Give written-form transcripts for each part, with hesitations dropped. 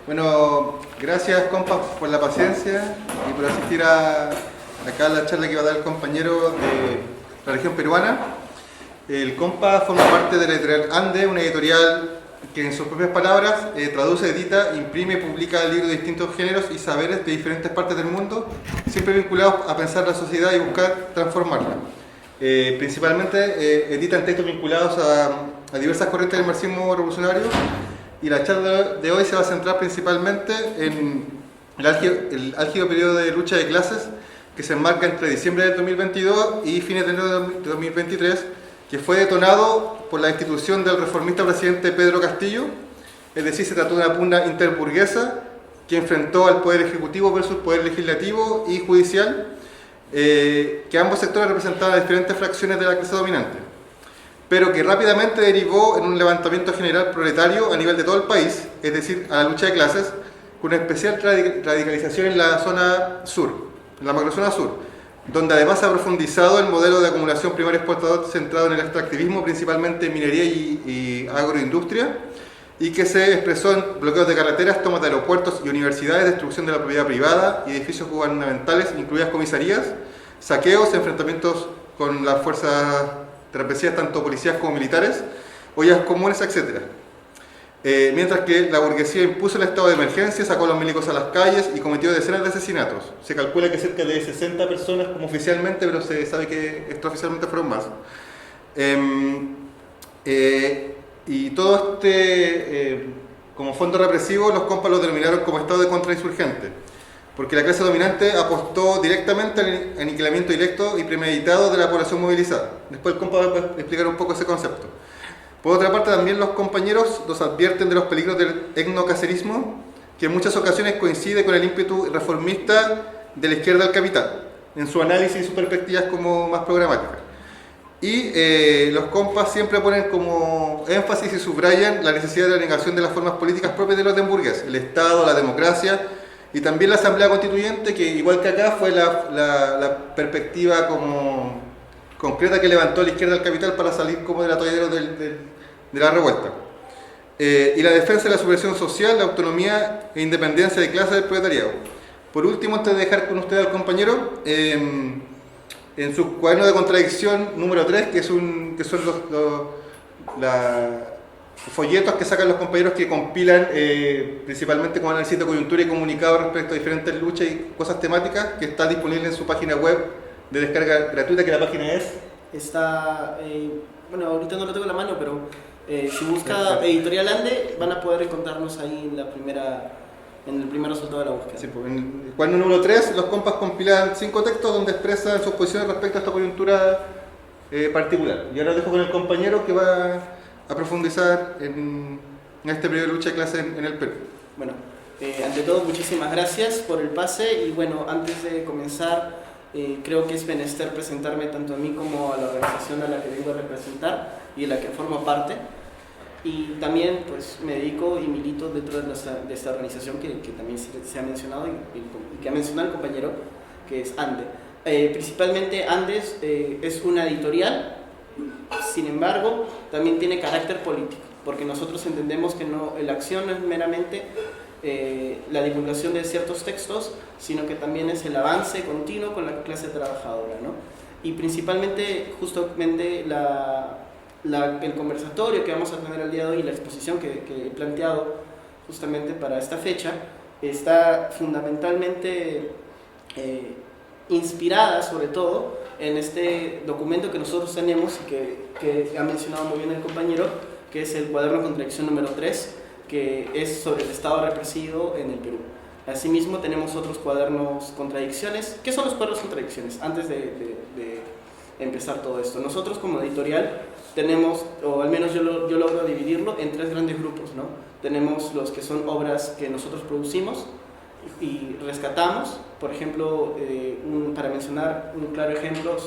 Bueno, gracias compas por la paciencia y por asistir acá a la charla que va a dar el compañero de la región peruana. El compa forma parte de la editorial Ande, una editorial que en sus propias palabras traduce, edita, imprime y publica libros de distintos géneros y saberes de diferentes partes del mundo, siempre vinculados a pensar la sociedad y buscar transformarla. Principalmente editan textos vinculados a diversas corrientes del marxismo revolucionario, y la charla de hoy se va a centrar principalmente en el álgido periodo de lucha de clases que se enmarca entre diciembre del 2022 y fines de enero de 2023, que fue detonado por la institución del reformista presidente Pedro Castillo. Es decir, se trató de una pugna interburguesa que enfrentó al poder ejecutivo versus poder legislativo y judicial, que ambos sectores representaban a diferentes fracciones de la clase dominante, pero que rápidamente derivó en un levantamiento general proletario a nivel de todo el país, es decir, a la lucha de clases, con una especial radicalización en la zona sur, en la macrozona sur, donde además se ha profundizado el modelo de acumulación primaria exportador centrado en el extractivismo, principalmente en minería y agroindustria, y que se expresó en bloqueos de carreteras, tomas de aeropuertos y universidades, destrucción de la propiedad privada y edificios gubernamentales, incluidas comisarías, saqueos, enfrentamientos con las fuerzas represivas, tanto policías como militares, ollas comunes, etc. Mientras que la burguesía impuso el estado de emergencia, sacó a los milicos a las calles y cometió decenas de asesinatos. Se calcula que cerca de 60 personas como oficialmente, pero se sabe que extraoficialmente fueron más. Y todo como fondo represivo, los compas lo denominaron como estado de contrainsurgente, porque la clase dominante apostó directamente al aniquilamiento directo y premeditado de la población movilizada. Después el compa va a explicar un poco ese concepto. Por otra parte, también los compañeros nos advierten de los peligros del etnocacerismo, que en muchas ocasiones coincide con el ímpetu reformista de la izquierda al capital, en su análisis y sus perspectivas como más programáticas. Y los compas siempre ponen como énfasis y subrayan la necesidad de la negación de las formas políticas propias del orden burgués, el Estado, la democracia, y también la Asamblea Constituyente, que igual que acá fue la perspectiva como concreta que levantó la izquierda al capital para salir como del atolladero de la revuelta. Y la defensa de la superación social, la autonomía e independencia de clase del proletariado. Por último, antes de dejar con usted al compañero, en su cuaderno de contradicción número 3, que son los folletos que sacan los compañeros que compilan principalmente con análisis de coyuntura y comunicado respecto a diferentes luchas y cosas temáticas, que está disponible en su página web de descarga gratuita, que la página está, bueno, ahorita no lo tengo en la mano, pero si busca Editorial Ande van a poder encontrarnos ahí en el primer resultado de la búsqueda. Sí, pues, en el cuaderno número 3 los compas compilan 5 textos donde expresan sus posiciones respecto a esta coyuntura particular. Y ahora dejo con el compañero que va a profundizar en este periodo de lucha de clase en el Perú. Bueno, ante todo muchísimas gracias por el pase, y bueno, antes de comenzar creo que es menester presentarme tanto a mí como a la organización a la que vengo a representar y de la que formo parte, y también pues me dedico y milito dentro de esta organización que también se ha mencionado y que ha mencionado el compañero, que es Ande. Principalmente Andes es una editorial. Sin embargo, también tiene carácter político, porque nosotros entendemos que la acción no es meramente la divulgación de ciertos textos, sino que también es el avance continuo con la clase trabajadora, ¿no? Y principalmente, justamente, el conversatorio que vamos a tener el día de hoy, la exposición que he planteado justamente para esta fecha, está fundamentalmente inspirada sobre todo en este documento que nosotros tenemos y que ha mencionado muy bien el compañero, que es el cuaderno de contradicción número 3, que es sobre el estado represivo en el Perú. Asimismo tenemos otros cuadernos contradicciones. ¿Qué son los cuadernos contradicciones? Antes de empezar todo esto, nosotros como editorial tenemos, o al menos yo logro dividirlo en 3 grandes grupos, ¿no? Tenemos los que son obras que nosotros producimos y rescatamos. Por ejemplo, para mencionar un claro ejemplo,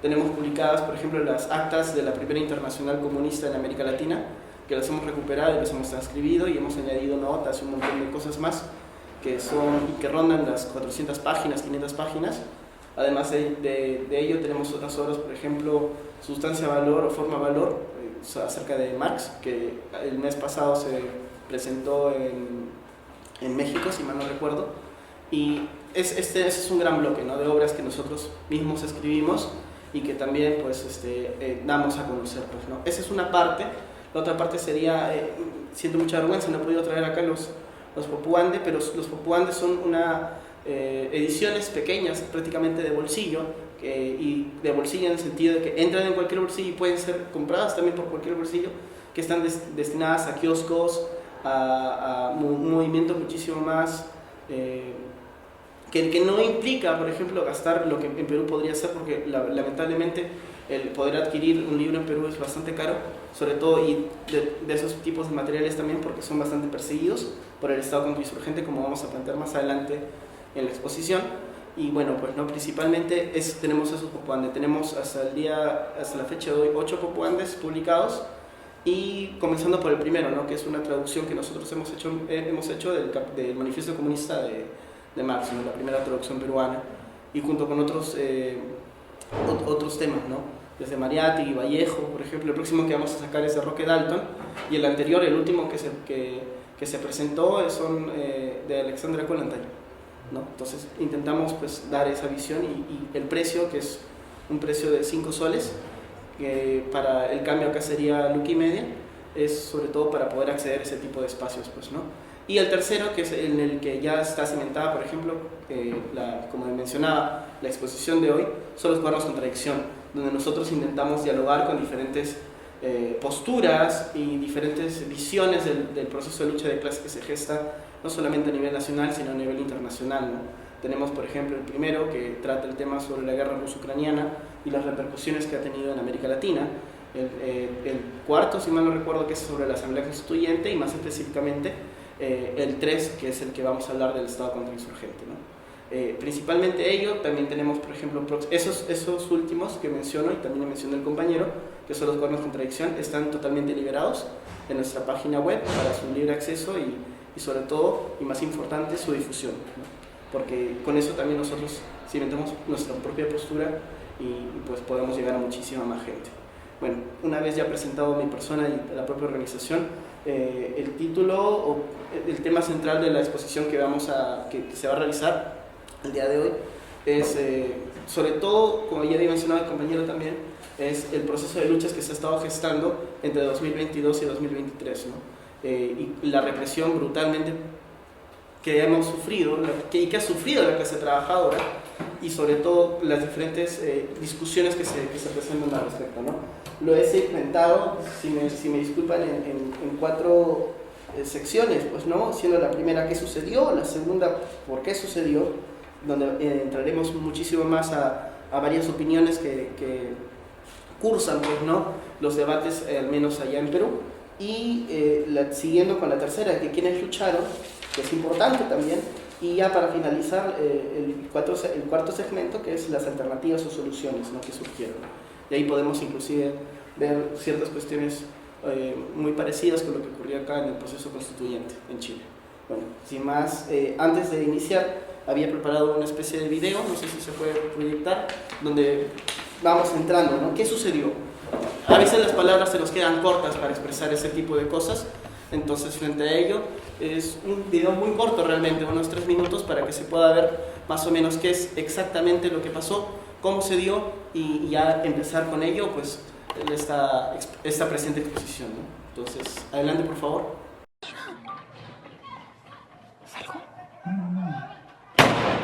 tenemos publicadas, por ejemplo, las actas de la primera internacional comunista en América Latina, que las hemos recuperado y las hemos transcribido y hemos añadido notas y un montón de cosas más que rondan las 400 páginas, 500 páginas. Además de ello tenemos otras obras, por ejemplo, Sustancia Valor o Forma Valor, acerca de Marx, que el mes pasado se presentó 5, si mal no recuerdo, y este es un gran bloque, ¿no?, de obras que nosotros mismos escribimos y que también pues, damos a conocer, pues, ¿no? Esa es una parte. La otra parte sería, siento mucha vergüenza, no he podido traer acá los Popuande, pero los Popuande son ediciones pequeñas, prácticamente de bolsillo, y de bolsillo en el sentido de que entran en cualquier bolsillo y pueden ser compradas también por cualquier bolsillo, que están destinadas a kioscos, a un movimiento muchísimo más que no implica, por ejemplo, gastar lo que en Perú podría ser, porque lamentablemente el poder adquirir un libro en Perú es bastante caro, sobre todo, y de esos tipos de materiales también, porque son bastante perseguidos por el Estado contrainsurgente, como vamos a plantear más adelante en la exposición. Y bueno, pues no, principalmente tenemos esos Popuande. Tenemos hasta la fecha de hoy 8 Popuandes publicados, y comenzando por el primero, ¿no?, que es una traducción que nosotros hemos hecho del Manifiesto Comunista de Marx, ¿no?, la primera traducción peruana, y junto con otros temas, ¿no?, desde Mariátegui, Vallejo, por ejemplo. El próximo que vamos a sacar es de Roque Dalton, y el anterior, el último que se presentó, son de Alexandra Kollontai, ¿no? Entonces intentamos pues dar esa visión, y el precio, que es un precio de 5 soles, que para el cambio acá sería lucca y media, es sobre todo para poder acceder a ese tipo de espacios, pues, ¿no? Y el tercero, que es en el que ya está cimentada, por ejemplo, como mencionaba, la exposición de hoy, son los cuadernos contradicción, donde nosotros intentamos dialogar con diferentes posturas y diferentes visiones del proceso de lucha de clase que se gesta no solamente a nivel nacional, sino a nivel internacional, ¿no? Tenemos, por ejemplo, el primero, que trata el tema sobre la guerra ruso-ucraniana y las repercusiones que ha tenido en América Latina. El cuarto, si mal no recuerdo, que es sobre la Asamblea Constituyente, y más específicamente el 3, que es el que vamos a hablar del Estado contrainsurgente, ¿no? Principalmente ello. También tenemos, por ejemplo, esos últimos que menciono, y también mencionó el compañero, que son los cuadernos de contradicción, están totalmente liberados en nuestra página web para su libre acceso, y sobre todo, y más importante, su difusión, ¿no? Porque con eso también nosotros cimentamos nuestra propia postura, y pues podemos llegar a muchísima más gente. Bueno, una vez ya presentado mi persona y la propia organización, el título o el tema central de la exposición que se va a realizar el día de hoy es, sobre todo, como ya había mencionado el compañero también, es el proceso de luchas que se ha estado gestando entre 2022 y 2023, ¿no? Y la represión brutalmente que hemos sufrido, y que ha sufrido la clase trabajadora, y sobre todo las diferentes discusiones que se presentan al respecto, ¿no? Lo he segmentado, si me disculpan, en 4 secciones, pues, ¿no? Siendo la primera qué sucedió, la segunda por qué sucedió, donde entraremos muchísimo más a varias opiniones que cursan, pues, ¿no?, los debates, al menos allá en Perú, y siguiendo con la tercera, que quiénes lucharon, que es importante también, y ya para finalizar el cuarto segmento, que es las alternativas o soluciones, ¿no?, que surgieron. Y ahí podemos inclusive ver ciertas cuestiones muy parecidas con lo que ocurrió acá en el proceso constituyente en Chile. Bueno, sin más, antes de iniciar había preparado una especie de video, no sé si se puede proyectar, donde vamos entrando, ¿no? ¿Qué sucedió? A veces las palabras se nos quedan cortas para expresar ese tipo de cosas. Entonces, frente a ello, es un video muy corto realmente, unos 3 minutos, para que se pueda ver más o menos qué es exactamente lo que pasó, cómo se dio, y ya empezar con ello, pues, esta presente exposición, ¿no? Entonces, adelante, por favor.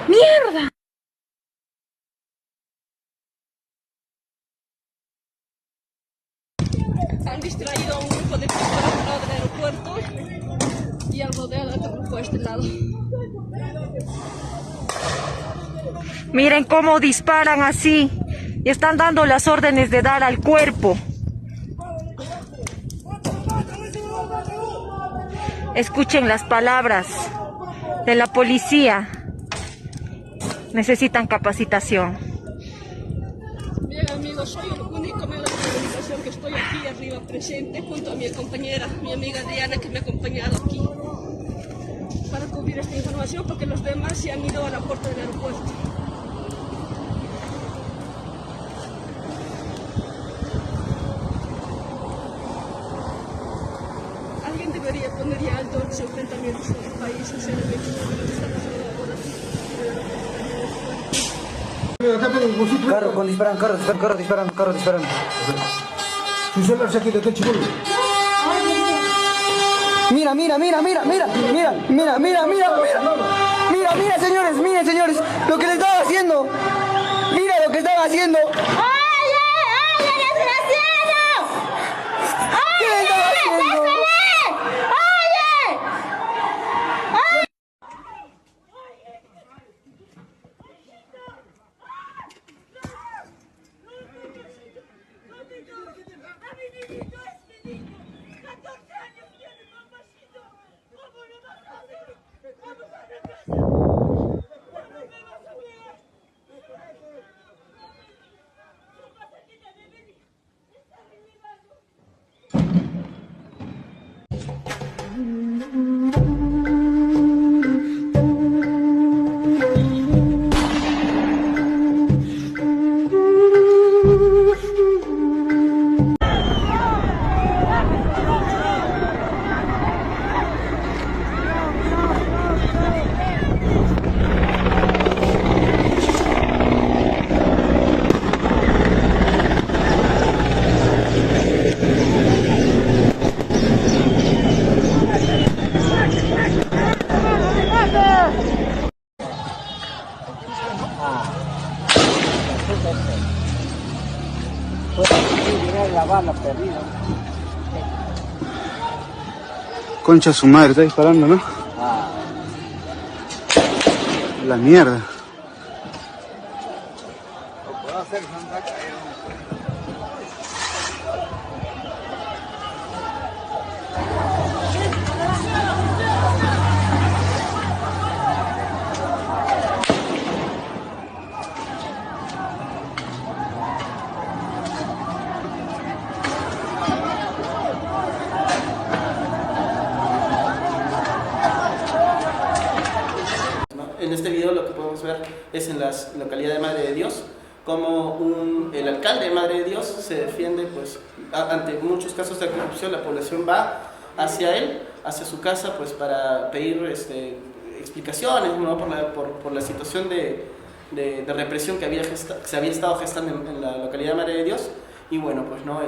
¡Mierda! Han distraído a un grupo de personas al lado del aeropuerto y al rodeo del otro grupo a este lado. Miren cómo disparan así y están dando las órdenes de dar al cuerpo. Escuchen las palabras de la policía. Necesitan capacitación. Bien, amigos, soy el único medio de comunicación que estoy aquí arriba presente junto a mi compañera, mi amiga Diana, que me ha acompañado aquí para cubrir esta información, porque los demás se han ido a la puerta del aeropuerto. Alguien debería poner ya alto ese enfrentamiento. país, sinceramente, por lo que está pasando ahora. Carro disparan. Su celular se quita, chibolo. Mira, señores, miren, señores, lo que le están haciendo. Mira lo que están haciendo. ¡Oye, desgraciado! ¿Qué le están haciendo? ¡Oye! Concha su madre, está disparando, ¿no? La mierda. En este video lo que podemos ver es en la localidad de Madre de Dios, como el alcalde de Madre de Dios se defiende, pues, ante muchos casos de corrupción. La población va hacia él, hacia su casa, pues, para pedir explicaciones, ¿no? por la situación de represión que se había estado gestando en la localidad de Madre de Dios. Y bueno, pues no,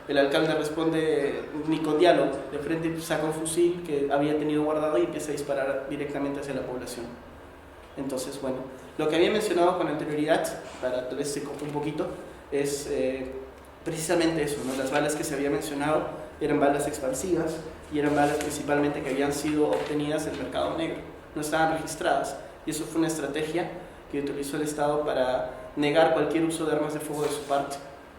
el alcalde responde ni con diálogo, de frente saca un fusil que había tenido guardado y empieza a disparar directamente hacia la población. Entonces, bueno, lo que había mencionado con anterioridad, para tal vez se corte un poquito, es precisamente eso, ¿no? Las balas que se había mencionado eran balas expansivas y eran balas principalmente que habían sido obtenidas del mercado negro, no estaban registradas, y eso fue una estrategia que utilizó el Estado para negar cualquier uso de armas de fuego de su parte.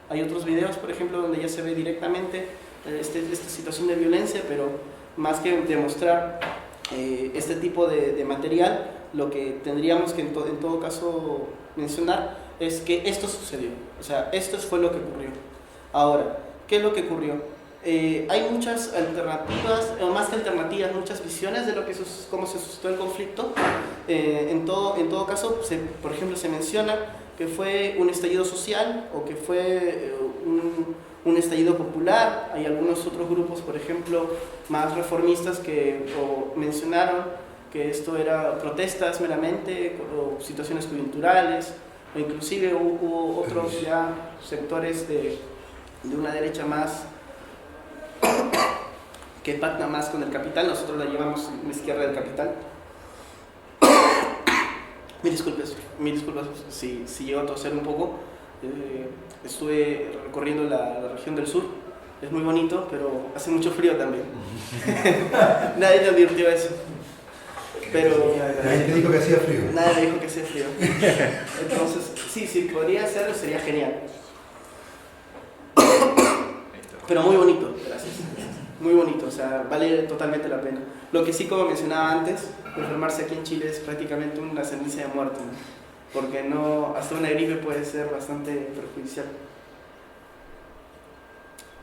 Hay otros videos, por ejemplo, donde ya se ve directamente esta situación de violencia, pero más que demostrar este tipo de material, lo que tendríamos que en todo caso mencionar es que esto sucedió, o sea, esto fue lo que ocurrió. Ahora, ¿qué es lo que ocurrió? Hay muchas alternativas, o más que alternativas, muchas visiones de cómo se suscitó el conflicto. En todo caso, por ejemplo, se menciona que fue un estallido social o que fue un estallido popular. Hay algunos otros grupos, por ejemplo, más reformistas que mencionaron que esto era protestas meramente o situaciones coyunturales, o inclusive hubo otros ya sectores de una derecha más que pacta más con el capital. Nosotros la llevamos en la izquierda del capital. Mil disculpas si llego a toser un poco. Estuve recorriendo la región del sur, es muy bonito, pero hace mucho frío también. Nadie le advirtió eso. Pero Nadie te dijo que hacía frío. nadie me dijo que hacía frío. Entonces, sí, si podría hacerlo sería genial. Pero muy bonito, gracias. Muy bonito, o sea, vale totalmente la pena. Lo que sí, como mencionaba antes, enfermarse aquí en Chile es prácticamente una sentencia de muerte, ¿no? Porque hasta una gripe puede ser bastante perjudicial.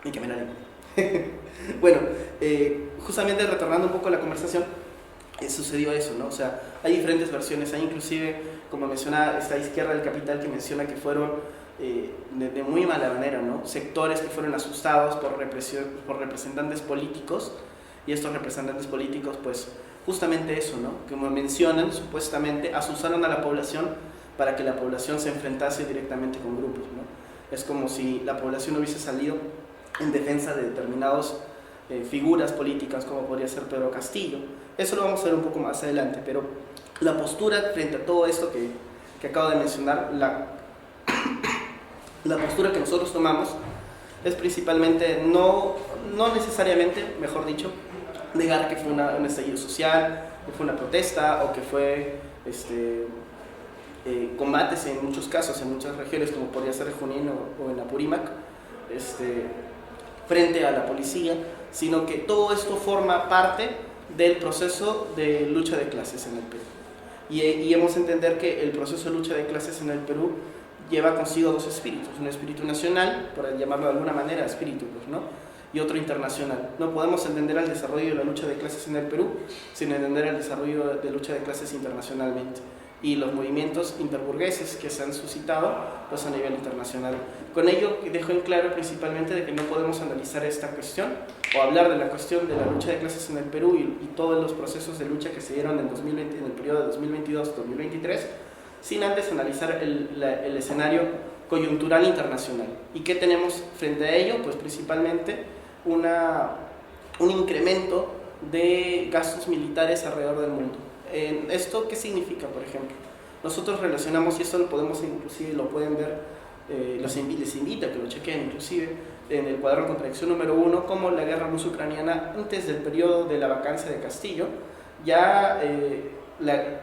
Y que me la digo. Bueno, justamente retornando un poco a la conversación, sucedió eso, ¿no? O sea, hay diferentes versiones, hay inclusive, como mencionaba, esta izquierda del capital que menciona que fueron de muy mala manera, ¿no? Sectores que fueron asustados por representantes políticos, y estos representantes políticos pues justamente eso, ¿no? Como mencionan, supuestamente asusaron a la población para que la población se enfrentase directamente con grupos, ¿no? Es como si la población hubiese salido en defensa de determinadas figuras políticas, como podría ser Pedro Castillo. Eso lo vamos a ver un poco más adelante, pero la postura frente a todo esto que acabo de mencionar, la postura que nosotros tomamos es principalmente no necesariamente, mejor dicho, negar que fue un estallido social, que fue una protesta o que fue combates en muchos casos, en muchas regiones, como podría ser en Junín o en Apurímac, frente a la policía, sino que todo esto forma parte del proceso de lucha de clases en el Perú. Y hemos de entender que el proceso de lucha de clases en el Perú lleva consigo dos espíritus, un espíritu nacional, por llamarlo de alguna manera, espíritu, pues, ¿no? Y otro internacional. No podemos entender el desarrollo de la lucha de clases en el Perú sin entender el desarrollo de lucha de clases internacionalmente y los movimientos interburgueses que se han suscitado pues, a nivel internacional. Con ello dejo en claro principalmente de que no podemos analizar esta cuestión o hablar de la cuestión de la lucha de clases en el Perú y todos los procesos de lucha que se dieron en el periodo de 2022-2023 sin antes analizar el escenario coyuntural internacional. ¿Y qué tenemos frente a ello? Pues principalmente un incremento de gastos militares alrededor del mundo. ¿Esto qué significa, por ejemplo? Nosotros relacionamos, y esto lo podemos inclusive, lo pueden ver, les invito a que lo chequen inclusive, en el cuadro de contradicción número 1, como la guerra ruso-ucraniana antes del periodo de la vacancia de Castillo ya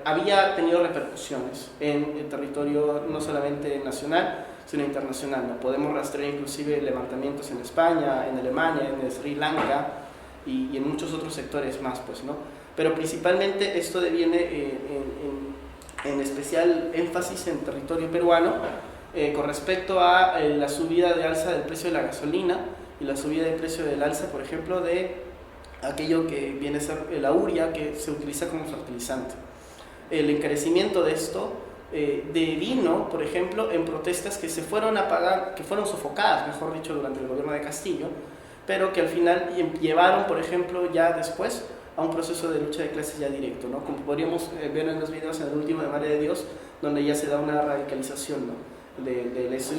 había tenido repercusiones en el territorio no solamente nacional, sino internacional, ¿no? Podemos rastrear inclusive levantamientos en España, en Alemania, en Sri Lanka y en muchos otros sectores más, pues, ¿no? Pero principalmente esto deviene en especial énfasis en territorio peruano con respecto a la subida de alza del precio de la gasolina y la subida del precio del alza, por ejemplo, de aquello que viene a ser la urea que se utiliza como fertilizante. El encarecimiento de esto devino, por ejemplo, en protestas que se fueron apagadas, que fueron sofocadas, mejor dicho, durante el gobierno de Castillo, pero que al final llevaron, por ejemplo, ya después a un proceso de lucha de clases ya directo, ¿no? Como podríamos ver en los videos en el último de Madre de Dios, donde ya se da una radicalización, ¿no?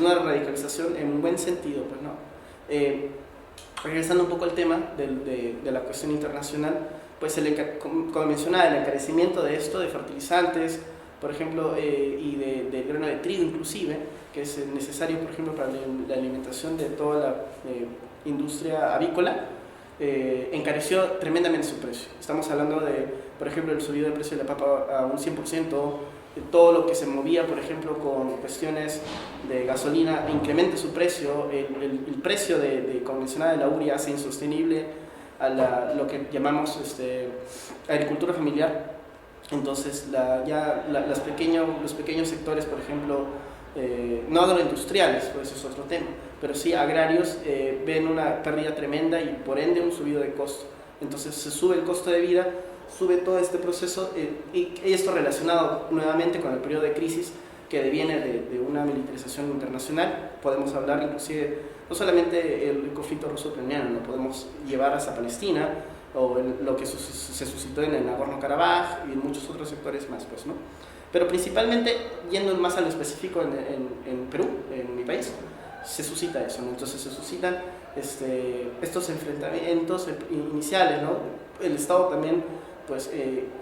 Una radicalización en un buen sentido, pues, ¿no? Regresando un poco al tema de la cuestión internacional, pues como mencionaba, el encarecimiento de esto, de fertilizantes, por ejemplo, y de grano de trigo inclusive, que es necesario, por ejemplo, para la alimentación de toda la industria avícola, encareció tremendamente su precio. Estamos hablando de, por ejemplo, el subido del precio de la papa a un 100%, todo lo que se movía, por ejemplo, con cuestiones de gasolina, incrementa su precio, el precio como mencionaba, de la urea hace insostenible a lo que llamamos agricultura familiar. Entonces, los pequeños sectores, por ejemplo, no agroindustriales, pues eso es otro tema, pero sí agrarios, ven una pérdida tremenda y por ende un subido de costo. Entonces se sube el costo de vida, sube todo este proceso y esto relacionado nuevamente con el periodo de crisis que deviene de una militarización internacional. Podemos hablar inclusive no solamente el conflicto ruso-ucraniano, lo podemos llevar hasta Palestina o lo que se suscitó en el Nagorno-Karabaj y en muchos otros sectores más, pues, ¿no? Pero principalmente, yendo más a lo específico en Perú, en mi país, se suscita eso, ¿no? Entonces se suscitan estos enfrentamientos iniciales, ¿no? El Estado también, pues,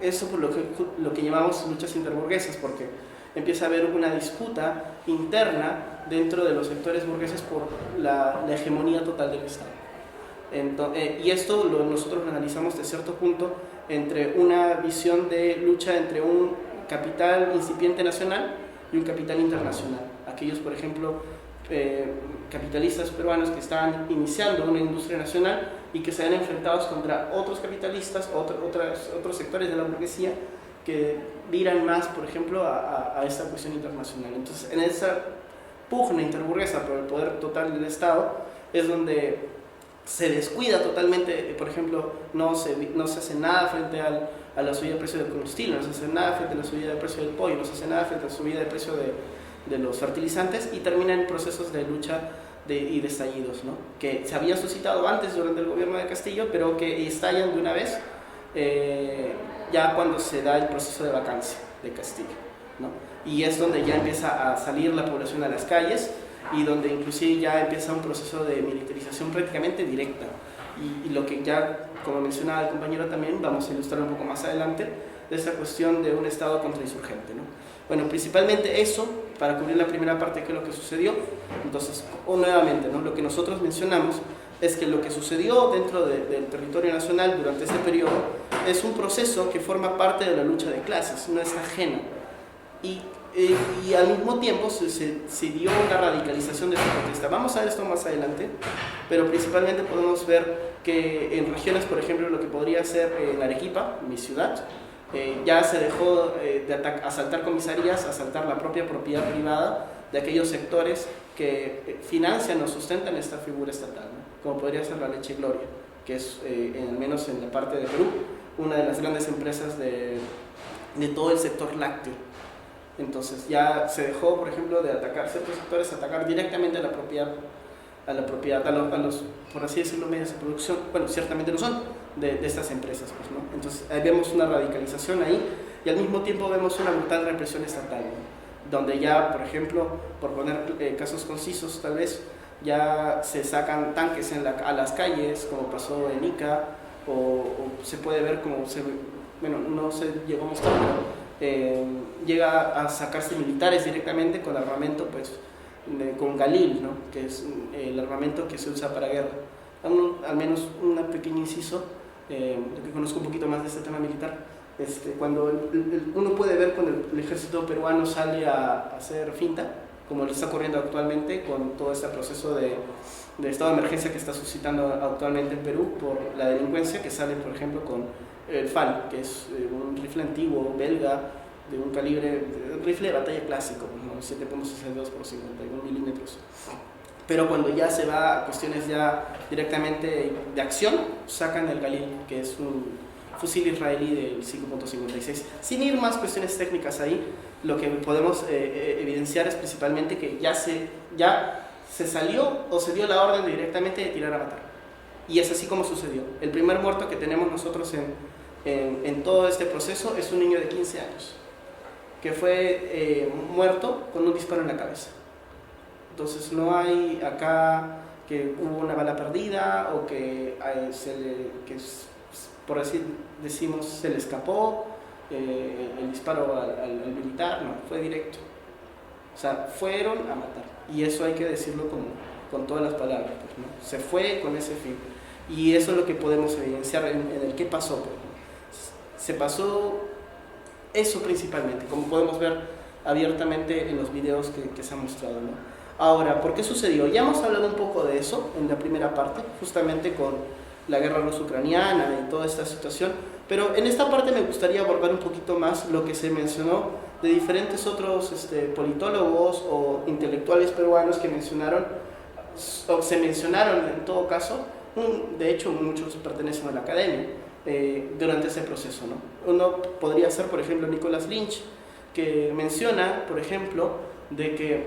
eso por lo que llamamos luchas interburguesas, porque empieza a haber una disputa interna dentro de los sectores burgueses por la hegemonía total del Estado. Y esto nosotros lo analizamos de cierto punto entre una visión de lucha entre un capital incipiente nacional y un capital internacional. Aquellos, por ejemplo, capitalistas peruanos que estaban iniciando una industria nacional y que se ven enfrentados contra otros capitalistas, otros sectores de la burguesía que viran más, por ejemplo, a esta cuestión internacional. Entonces, en esa pugna interburguesa por el poder total del Estado es donde se descuida totalmente, por ejemplo, no se hace nada frente a la subida de precio del combustible, no se hace nada frente a la subida del precio del pollo, no se hace nada frente a la subida del precio de los fertilizantes y terminan procesos de lucha y de estallidos, ¿no? Que se habían suscitado antes durante el gobierno de Castillo, pero que estallan de una vez ya cuando se da el proceso de vacancia de Castillo, ¿no? Y es donde ya empieza a salir la población a las calles y donde inclusive ya empieza un proceso de militarización prácticamente directa. Y lo que ya, como mencionaba el compañero también, vamos a ilustrar un poco más adelante, de esta cuestión de un Estado contrainsurgente, ¿no? Bueno, principalmente eso, para cubrir la primera parte, que es lo que sucedió. Entonces, nuevamente, ¿no? Lo que nosotros mencionamos es que lo que sucedió dentro del territorio nacional durante este periodo es un proceso que forma parte de la lucha de clases, no es ajeno. Y al mismo tiempo se dio una radicalización de esta protesta. Vamos a ver esto más adelante, pero principalmente podemos ver que en regiones, por ejemplo, lo que podría ser en Arequipa, mi ciudad, ya se dejó de asaltar comisarías, asaltar la propia propiedad privada de aquellos sectores que financian o sustentan esta figura estatal, ¿no? Como podría ser la Leche Gloria, que es, al menos en la parte de Perú, una de las grandes empresas de todo el sector lácteo. Entonces ya se dejó, por ejemplo, de atacar ciertos sectores, atacar directamente a la propiedad, a los, por así decirlo, medios de producción. Bueno, ciertamente lo son, de estas empresas, pues, ¿no? Entonces vemos una radicalización ahí y al mismo tiempo vemos una brutal represión estatal, ¿no? Donde ya, por ejemplo, por poner casos concisos tal vez, ya se sacan tanques a las calles, como pasó en Ica, o se puede ver como bueno, no se llegó a mostrar, pero llega a sacarse militares directamente con armamento, pues, con Galil, ¿no? Que es el armamento que se usa para guerra. Al menos un pequeño inciso, que conozco un poquito más de este tema militar. Cuando uno puede ver cuando el ejército peruano sale a hacer finta, como lo está ocurriendo actualmente con todo este proceso de estado de emergencia que está suscitando actualmente en Perú por la delincuencia, que sale, por ejemplo, con el FAL, que es un rifle antiguo belga de un calibre, rifle de batalla clásico, ¿no? 7.62 por 51 milímetros. Pero cuando ya se va a cuestiones ya directamente de acción, sacan el Galil, que es un fusil israelí del 5.56. Sin ir más cuestiones técnicas ahí, lo que podemos evidenciar es principalmente que ya se salió o se dio la orden directamente de tirar a matar. Y es así como sucedió. El primer muerto que tenemos nosotros en todo este proceso es un niño de 15 años, que fue muerto con un disparo en la cabeza. Entonces no hay acá que hubo una bala perdida o que por así decimos, se le escapó el disparo al militar, no, fue directo. O sea, fueron a matar. Y eso hay que decirlo con todas las palabras, pues, ¿no? Se fue con ese fin. Y eso es lo que podemos evidenciar en el qué pasó, pues, ¿no? Se pasó eso principalmente, como podemos ver abiertamente en los videos que se han mostrado, ¿no? Ahora, ¿por qué sucedió? Ya hemos hablado un poco de eso en la primera parte, justamente con la guerra ruso-ucraniana y toda esta situación, pero en esta parte me gustaría abordar un poquito más lo que se mencionó de diferentes otros politólogos o intelectuales peruanos que mencionaron, o se mencionaron en todo caso, de hecho muchos pertenecen a la academia, durante ese proceso, ¿no? Uno podría ser, por ejemplo, Nicholas Lynch, que menciona, por ejemplo, de que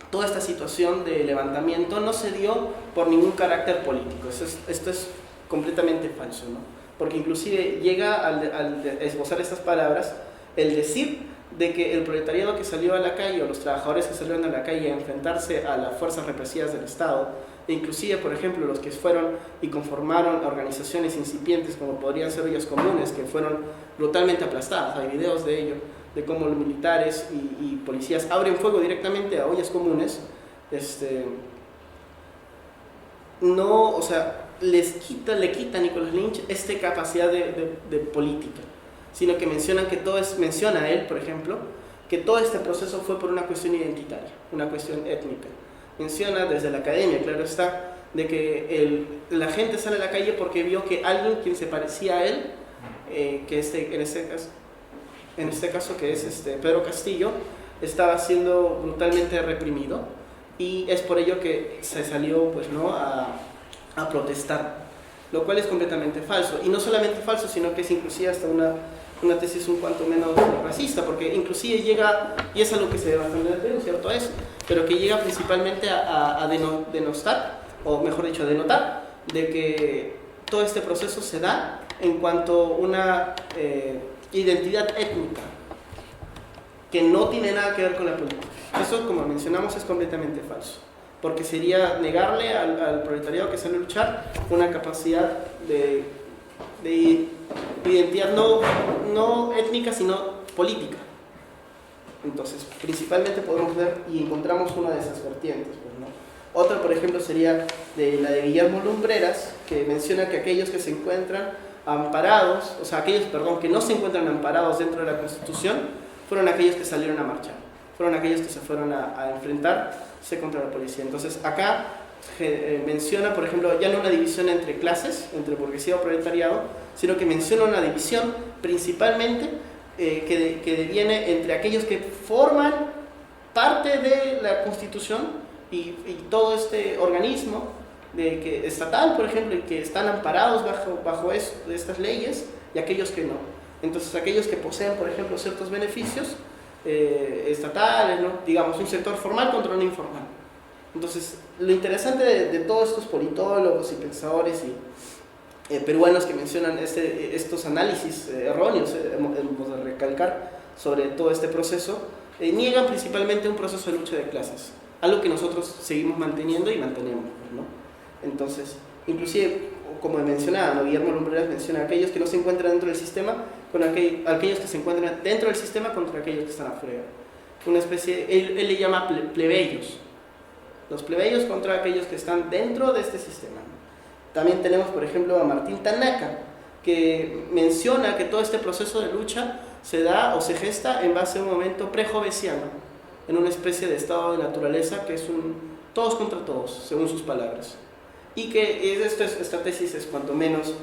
toda esta situación de levantamiento no se dio por ningún carácter político. Esto es completamente falso, ¿no? Porque inclusive llega al esbozar estas palabras el decir de que el proletariado que salió a la calle o los trabajadores que salieron a la calle a enfrentarse a las fuerzas represivas del Estado, e inclusive, por ejemplo, los que fueron y conformaron organizaciones incipientes como podrían ser ollas comunes, que fueron brutalmente aplastadas. Hay videos de ello, de cómo los militares y policías abren fuego directamente a ollas comunes, no, o sea, le quita a Nicholas Lynch esta capacidad de política, sino que menciona él, por ejemplo, que todo este proceso fue por una cuestión identitaria, una cuestión étnica. Menciona desde la academia, claro está, de que la gente sale a la calle porque vio que alguien quien se parecía a él, que en este caso que es Pedro Castillo, estaba siendo brutalmente reprimido, y es por ello que se salió, pues, ¿no?, a protestar, lo cual es completamente falso. Y no solamente falso, sino que es inclusive hasta una tesis un cuanto menos racista, porque inclusive llega, y es algo que se ve bastante en el Perú, ¿cierto? Pero que llega principalmente a denostar, o mejor dicho, a denotar, de que todo este proceso se da en cuanto una identidad étnica, que no tiene nada que ver con la política. Eso, como mencionamos, es completamente falso, porque sería negarle al proletariado que sale a luchar una capacidad de identidad no étnica, sino política. Entonces, principalmente podemos ver y encontramos una de esas vertientes, pues, ¿no? Otra, por ejemplo, sería la de Guillermo Lumbreras, que menciona que aquellos que se encuentran amparados, o sea, aquellos, perdón, que no se encuentran amparados dentro de la Constitución, fueron aquellos que salieron a marchar, fueron aquellos que se fueron a enfrentarse contra la policía. Entonces, acá menciona, por ejemplo, ya no una división entre clases, entre burguesía o proletariado, sino que menciona una división principalmente que deviene entre aquellos que forman parte de la Constitución y todo este organismo estatal, por ejemplo, y que están amparados bajo estas leyes, y aquellos que no. Entonces, aquellos que poseen, por ejemplo, ciertos beneficios estatales, ¿no? Digamos, un sector formal contra un informal. Entonces, lo interesante de todos estos politólogos y pensadores y peruanos que mencionan estos análisis erróneos, hemos de recalcar, sobre todo este proceso, niegan principalmente un proceso de lucha de clases, algo que nosotros seguimos manteniendo y mantenemos, ¿no? Entonces, inclusive, como mencionaba, ¿no? Guillermo Lumbreras menciona aquellos que no se encuentran dentro del sistema con aquellos que se encuentran dentro del sistema contra aquellos que están afuera. Una especie, él le llama plebeyos, los plebeyos contra aquellos que están dentro de este sistema. También tenemos, por ejemplo, a Martín Tanaka, que menciona que todo este proceso de lucha se da o se gesta en base a un momento prejovesiano, en una especie de estado de naturaleza que es un todos contra todos, según sus palabras. Y que esta tesis es cuanto menos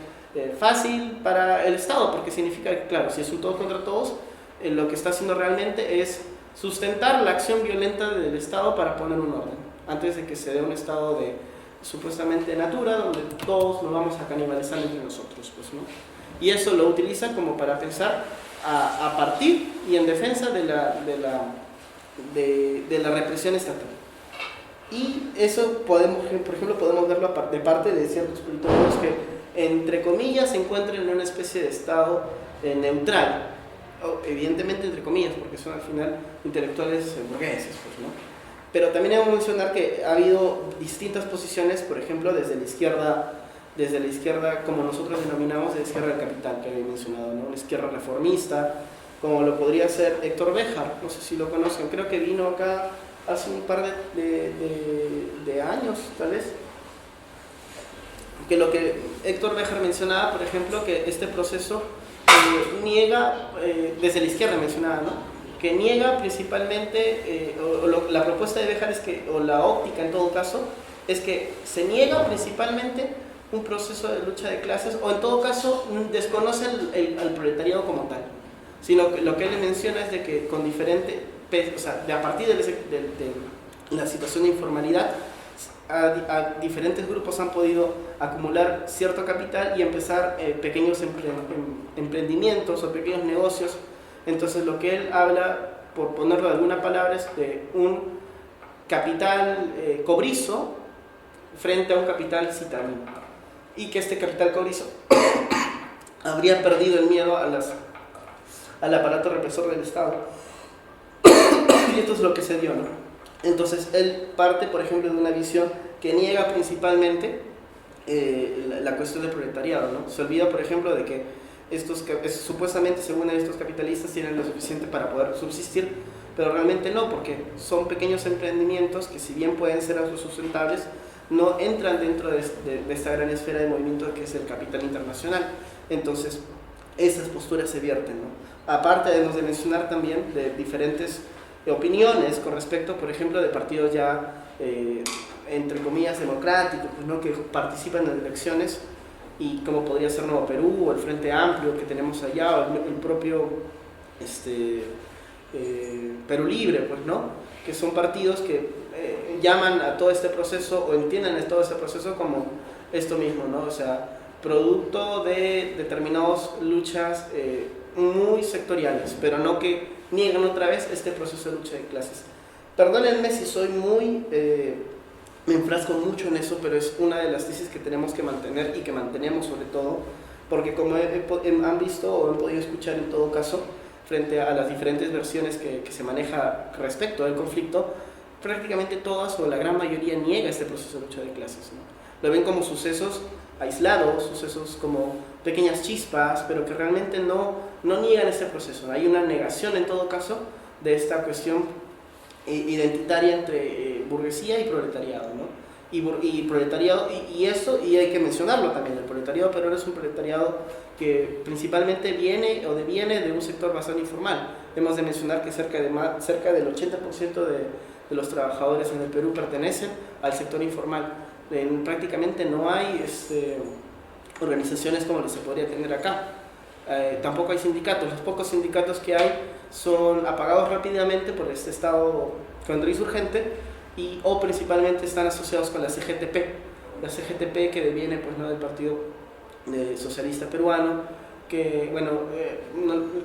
fácil para el Estado, porque significa que, claro, si es un todos contra todos, lo que está haciendo realmente es sustentar la acción violenta del Estado para poner un orden, antes de que se dé un estado de supuestamente natura, donde todos nos vamos a canibalizar entre nosotros, pues, ¿no? Y eso lo utiliza como para pensar a partir y en defensa de la represión estatal. Y eso podemos, por ejemplo, podemos verlo de parte de ciertos politólogos que, entre comillas, se encuentran en una especie de estado neutral, evidentemente entre comillas, porque son al final intelectuales burgueses, pues, ¿no? Pero también debo mencionar que ha habido distintas posiciones, por ejemplo, desde la izquierda, como nosotros denominamos, de la izquierda del capital, que había mencionado, ¿no? La izquierda reformista, como lo podría ser Héctor Béjar, no sé si lo conocen, creo que vino acá hace un par de años, tal vez, que lo que Héctor Béjar mencionaba, por ejemplo, que este proceso niega, desde la izquierda mencionaba, ¿no? Que niega principalmente, la propuesta de Béjar es que, o la óptica en todo caso, es que se niega principalmente un proceso de lucha de clases, o en todo caso desconoce al proletariado como tal, sino que lo que él menciona es de que con diferente, o sea, a partir de la situación de informalidad, a diferentes grupos han podido acumular cierto capital y empezar pequeños emprendimientos o pequeños negocios. Entonces, lo que él habla, por ponerlo de alguna palabra, es de un capital cobrizo frente a un capital citadino, y que este capital cobrizo habría perdido el miedo al aparato represor del Estado. Y esto es lo que se dio, ¿no? Entonces, él parte, por ejemplo, de una visión que niega principalmente la cuestión del proletariado, ¿no? Se olvida, por ejemplo, de que supuestamente, según estos capitalistas, tienen lo suficiente para poder subsistir, pero realmente no, porque son pequeños emprendimientos que, si bien pueden ser autosustentables, no entran dentro de esta gran esfera de movimiento que es el capital internacional. Entonces, esas posturas se vierten, ¿no? Aparte de mencionar también de diferentes opiniones con respecto, por ejemplo, de partidos ya, entre comillas, democráticos, pues, ¿no? Que participan en elecciones, y como podría ser Nuevo Perú, o el Frente Amplio que tenemos allá, o el propio Perú Libre, pues, ¿no? Que son partidos que llaman a todo este proceso, o entienden a todo este proceso como esto mismo, ¿no? O sea, producto de determinadas luchas muy sectoriales, pero no que niegan otra vez este proceso de lucha de clases. Perdónenme si soy muy... me enfrasco mucho en eso, pero es una de las tesis que tenemos que mantener y que mantenemos sobre todo, porque como han visto o han podido escuchar en todo caso, frente a las diferentes versiones que se maneja respecto del conflicto, prácticamente todas o la gran mayoría niega este proceso de lucha de clases, ¿no? Lo ven como sucesos aislados, sucesos como pequeñas chispas, pero que realmente no niegan este proceso. Hay una negación en todo caso de esta cuestión identitaria entre burguesía y proletariado, ¿no? Y proletariado, y hay que mencionarlo también, el proletariado peruano es un proletariado que principalmente viene o deviene de un sector bastante informal. Hemos de mencionar que cerca del 80% de los trabajadores en el Perú pertenecen al sector informal. Prácticamente no hay organizaciones como las se podría tener acá. Tampoco hay sindicatos. Los pocos sindicatos que hay son apagados rápidamente por este estado contrainsurgente o principalmente están asociados con la CGTP. La CGTP que deviene pues, ¿no? del Partido Socialista Peruano, que, bueno,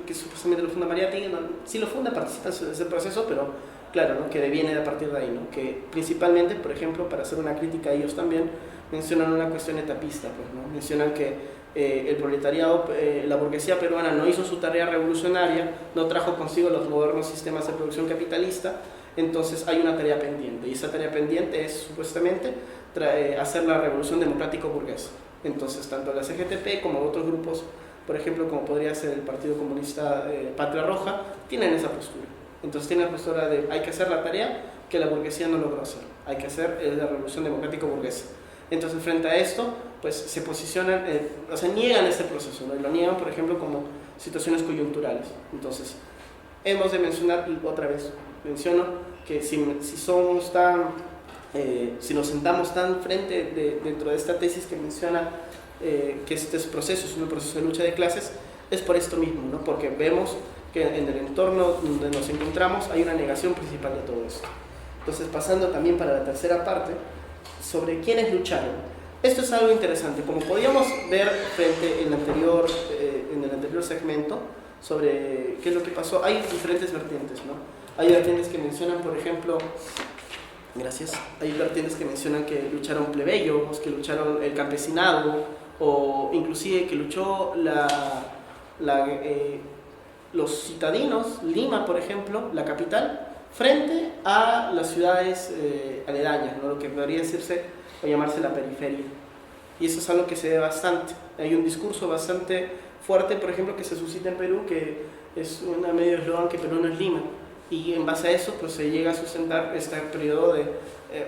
que supuestamente lo funda Mariátegui, sí lo funda, participa en ese proceso, pero claro, ¿no? que deviene a partir de ahí, ¿no? Que principalmente, por ejemplo, para hacer una crítica a ellos también, mencionan una cuestión etapista, pues, ¿no? Mencionan que el proletariado, la burguesía peruana no hizo su tarea revolucionaria, no trajo consigo los modernos sistemas de producción capitalista, entonces hay una tarea pendiente, y esa tarea pendiente es supuestamente hacer la revolución democrático-burguesa. Entonces, tanto la CGTP como otros grupos, por ejemplo, como podría ser el Partido Comunista Patria Roja, tienen esa postura. Entonces tienen la postura de hay que hacer la tarea que la burguesía no logró hacer, hay que hacer la revolución democrático-burguesa. Entonces, frente a esto, pues se posicionan, o sea, niegan este proceso, ¿no? Y lo niegan, por ejemplo, como situaciones coyunturales. Entonces, hemos de mencionar, y otra vez menciono, que si nos sentamos tan frente dentro de esta tesis que menciona que este proceso es un proceso de lucha de clases, es por esto mismo, ¿no? Porque vemos que en el entorno donde nos encontramos hay una negación principal de todo esto. Entonces, pasando también para la tercera parte, sobre quiénes lucharon. Esto es algo interesante, como podíamos ver frente en el anterior segmento, sobre qué es lo que pasó, hay diferentes vertientes, ¿no? Hay vertientes que mencionan, por ejemplo, hay vertientes que mencionan que lucharon plebeyos, que lucharon el campesinado, o inclusive que luchó los citadinos, Lima, por ejemplo, la capital, frente a las ciudades aledañas, ¿no? Lo que podría decirse o llamarse la periferia. Y eso es algo que se ve bastante. Hay un discurso bastante fuerte, por ejemplo, que se suscita en Perú, que es un medio eslogan que Perú no es Lima. Y en base a eso, pues se llega a sustentar este periodo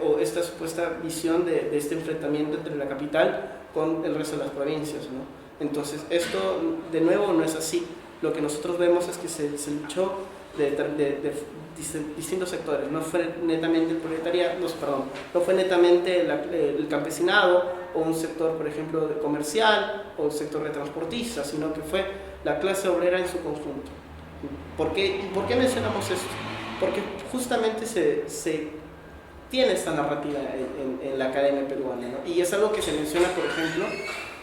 o esta supuesta visión de este enfrentamiento entre la capital con el resto de las provincias, ¿no? Entonces, esto de nuevo no es así. Lo que nosotros vemos es que se luchó de distintos sectores, no fue netamente el proletariado, no fue netamente el campesinado o un sector, por ejemplo, comercial o un sector de transportistas, sino que fue la clase obrera en su conjunto. ¿Por qué mencionamos esto? Porque justamente se tiene esta narrativa en la academia peruana, ¿no? Y es algo que se menciona, por ejemplo,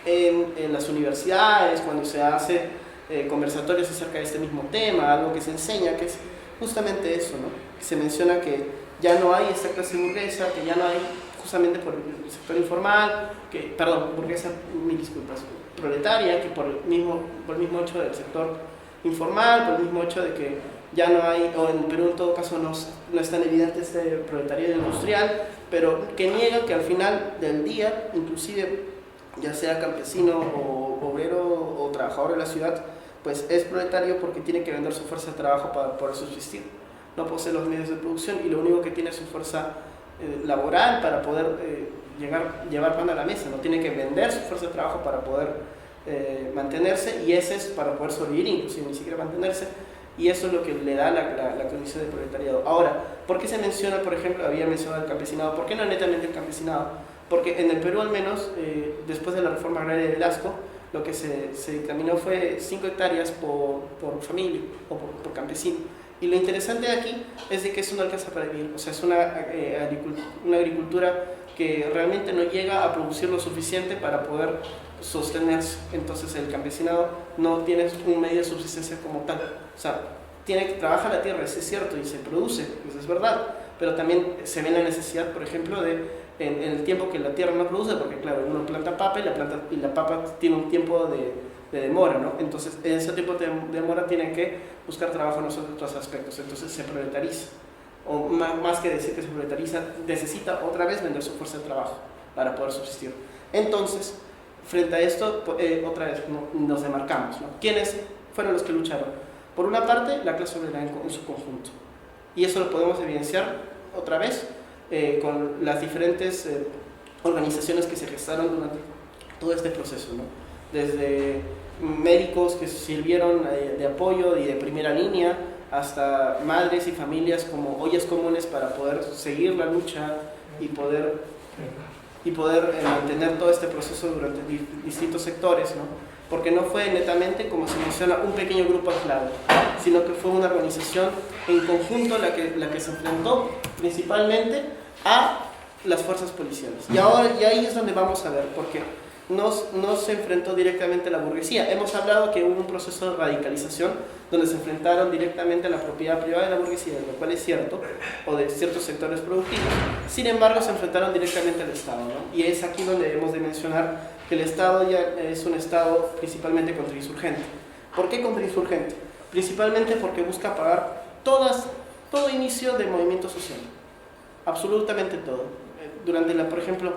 en las universidades, cuando se hace conversatorios acerca de este mismo tema, algo que se enseña, que es justamente eso, ¿no? Se menciona que ya no hay esta clase burguesa, que ya no hay, justamente por el sector informal, burguesa, mil disculpas, proletaria, que por el mismo hecho del sector informal, por el mismo hecho de que ya no hay, o en Perú en todo caso no es tan evidente este proletariado industrial, pero que niega que al final del día, inclusive ya sea campesino o obrero o trabajador de la ciudad, pues es proletario porque tiene que vender su fuerza de trabajo para poder subsistir. No posee los medios de producción y lo único que tiene es su fuerza laboral para poder llevar pan a la mesa. No tiene que vender su fuerza de trabajo para poder mantenerse, y ese es para poder sobrevivir, inclusive ni siquiera mantenerse, y eso es lo que le da la condición de proletariado. Ahora, ¿por qué se menciona, por ejemplo, había mencionado el campesinado? ¿Por qué no netamente el campesinado? Porque en el Perú, al menos, después de la reforma agraria de Velasco, lo que se dictaminó fue 5 hectáreas por familia o por campesino. Y lo interesante de aquí es de que eso no alcanza para vivir, o sea, es una agricultura que realmente no llega a producir lo suficiente para poder sostenerse. Entonces el campesinado no tiene un medio de subsistencia como tal, o sea, trabaja la tierra, eso es cierto, y se produce, eso es verdad, pero también se ve la necesidad, por ejemplo, en el tiempo que la tierra no produce, porque claro, uno planta papa y la papa tiene un tiempo de demora, ¿no? Entonces, en ese tiempo de demora tienen que buscar trabajo en otros aspectos, entonces se proletariza. O más que decir que se proletariza, necesita otra vez vender su fuerza de trabajo para poder subsistir. Entonces, frente a esto, otra vez nos demarcamos, ¿no? ¿Quiénes fueron los que lucharon? Por una parte, la clase obrera en su conjunto. Y eso lo podemos evidenciar otra vez con las diferentes organizaciones que se gestaron durante todo este proceso, ¿no? Desde médicos que sirvieron de apoyo y de primera línea, hasta madres y familias como ollas comunes para poder seguir la lucha y poder mantener todo este proceso durante distintos sectores, ¿no? Porque no fue netamente, como se menciona, un pequeño grupo aislado, sino que fue una organización en conjunto la que se enfrentó principalmente a las fuerzas policiales. Y ahí es donde vamos a ver, porque no se enfrentó directamente a la burguesía. Hemos hablado que hubo un proceso de radicalización donde se enfrentaron directamente a la propiedad privada de la burguesía, lo cual es cierto, o de ciertos sectores productivos. Sin embargo, se enfrentaron directamente al Estado, ¿no? Y es aquí donde debemos de mencionar que el Estado ya es un Estado principalmente contrainsurgente. ¿Por qué contrainsurgente? Principalmente porque busca apagar todo inicio de movimiento social, absolutamente todo. Por ejemplo,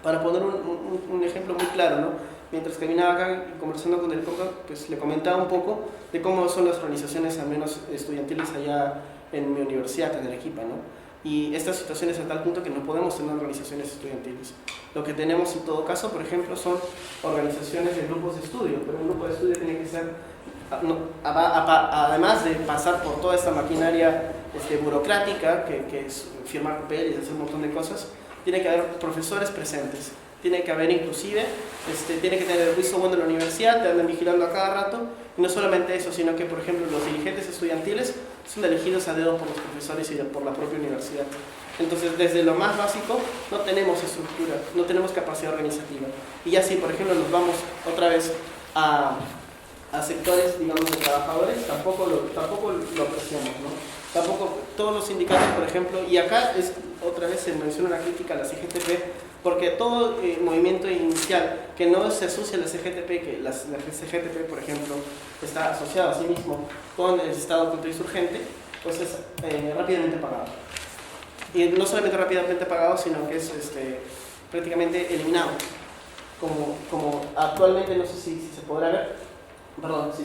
para poner un ejemplo muy claro, ¿no? Mientras caminaba acá conversando con el compa, pues le comentaba un poco de cómo son las organizaciones, al menos estudiantiles, allá en mi universidad, en Arequipa, ¿no? Y estas situaciones a tal punto que no podemos tener organizaciones estudiantiles. Lo que tenemos en todo caso, por ejemplo, son organizaciones de grupos de estudio, pero un grupo de estudio tiene que ser, además de pasar por toda esta maquinaria burocrática, que es firmar papeles, hacer un montón de cosas, tiene que haber profesores presentes, tiene que haber inclusive, tiene que tener el visto bueno de la universidad, te andan vigilando a cada rato, y no solamente eso, sino que, por ejemplo, los dirigentes estudiantiles son elegidos a dedo por los profesores y por la propia universidad. Entonces, desde lo más básico, no tenemos estructura, no tenemos capacidad organizativa. Y ya si, por ejemplo, nos vamos otra vez a sectores, digamos, de trabajadores, tampoco lo apreciamos, ¿no? Tampoco todos los sindicatos, por ejemplo, y acá otra vez se menciona una crítica a la CGTP, porque todo movimiento inicial que no se asocia a la CGTP, que la CGTP, por ejemplo, está asociada a sí mismo con el Estado contrainsurgente, pues es rápidamente pagado. Y no solamente rápidamente pagado, sino que es prácticamente eliminado. Como actualmente, no sé si se podrá ver, perdón, si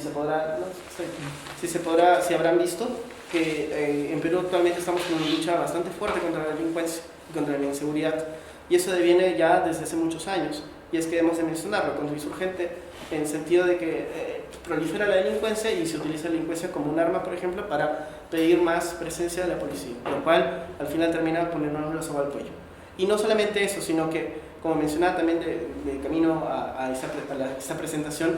habrán visto que en Perú actualmente estamos en una lucha bastante fuerte contra la delincuencia y contra la inseguridad, y eso viene ya desde hace muchos años, y es que debemos de mencionarlo, contrainsurgente en el sentido de que prolifera la delincuencia y se utiliza la delincuencia como un arma, por ejemplo, para pedir más presencia de la policía, lo cual al final termina poniéndonos la soga al cuello. Y no solamente eso, sino que, como mencionaba también de camino a esta presentación,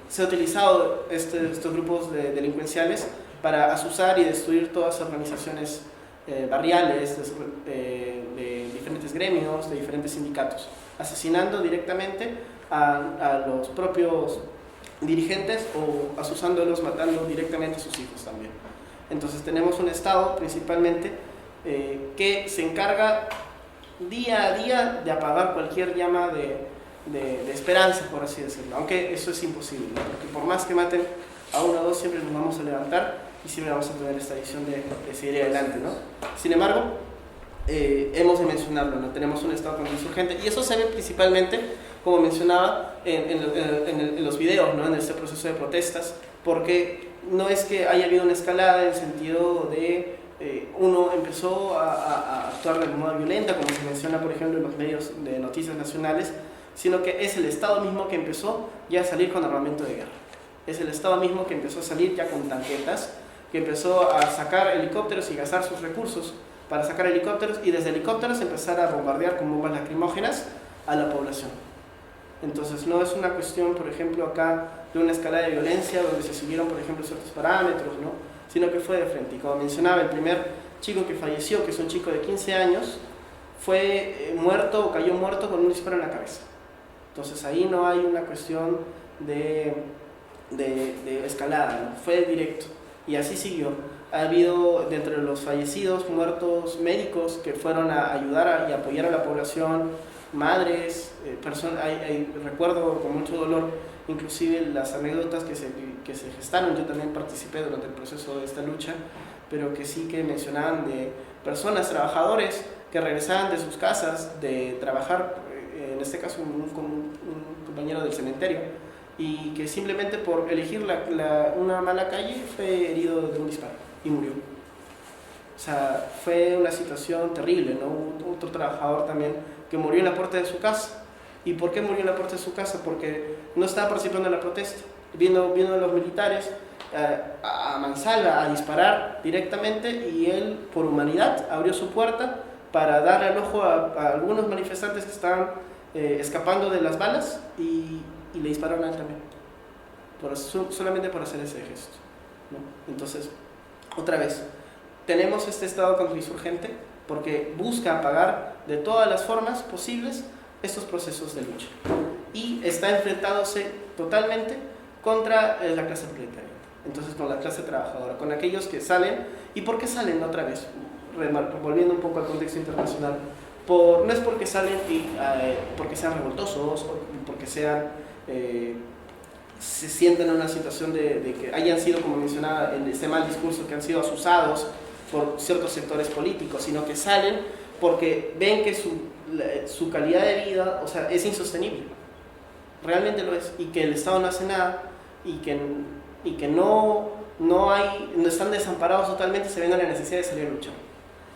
se ha utilizado estos grupos delincuenciales para asusar y destruir todas las organizaciones barriales, de diferentes gremios, de diferentes sindicatos, asesinando directamente a los propios dirigentes o asusándolos, matando directamente a sus hijos también. Entonces tenemos un Estado principalmente que se encarga día a día de apagar cualquier llama de esperanza, por así decirlo, aunque eso es imposible, ¿no? Porque por más que maten a uno o dos, siempre nos vamos a levantar y siempre vamos a tener esta visión de seguir adelante, ¿no? Sin embargo, hemos de mencionarlo, ¿no? Tenemos un Estado contrainsurgente, y eso se ve principalmente, como mencionaba, en los videos, ¿no? En este proceso de protestas, porque no es que haya habido una escalada en el sentido de uno empezó a actuar de manera violenta, como se menciona, por ejemplo, en los medios de noticias nacionales, sino que es el Estado mismo que empezó ya a salir con armamento de guerra. Es el Estado mismo que empezó a salir ya con tanquetas, que empezó a sacar helicópteros y gastar sus recursos para sacar helicópteros, y desde helicópteros empezar a bombardear con bombas lacrimógenas a la población. Entonces no es una cuestión, por ejemplo, acá de una escalada de violencia donde se siguieron, por ejemplo, ciertos parámetros, ¿no? Sino que fue de frente. Y como mencionaba, el primer chico que falleció, que es un chico de 15 años, fue muerto o cayó muerto con un disparo en la cabeza. Entonces ahí no hay una cuestión de escalada, ¿no? Fue directo. Y así siguió. Ha habido, de entre los fallecidos, muertos médicos que fueron a ayudar y apoyar a la población, madres, recuerdo con mucho dolor inclusive las anécdotas que se gestaron. Yo también participé durante el proceso de esta lucha, pero que sí que mencionaban de personas, trabajadores que regresaban de sus casas de trabajar, en este caso con un compañero del cementerio, y que simplemente por elegir una mala calle fue herido de un disparo y murió. O sea, fue una situación terrible, ¿no? Hubo otro trabajador también que murió en la puerta de su casa. ¿Y por qué murió en la puerta de su casa? Porque no estaba participando en la protesta. Vino los militares a mansalva, a disparar directamente, y él, por humanidad, abrió su puerta para darle al ojo a algunos manifestantes que estaban escapando de las balas, y le dispararon a él también, solamente por hacer ese gesto, ¿no? Entonces, otra vez, tenemos este estado contrainsurgente porque busca apagar de todas las formas posibles estos procesos de lucha, y está enfrentándose totalmente contra la clase proletaria, entonces con la clase trabajadora, con aquellos que salen. ¿Y por qué salen? Otra vez, volviendo un poco al contexto internacional, no es porque salen porque sean revoltosos o porque se sientan en una situación de que hayan sido, como mencionaba en ese mal discurso, que han sido asusados por ciertos sectores políticos, sino que salen porque ven que su calidad de vida, o sea, es insostenible, realmente lo es, y que el Estado no hace nada, y que no están desamparados totalmente, se ven a la necesidad de salir a luchar.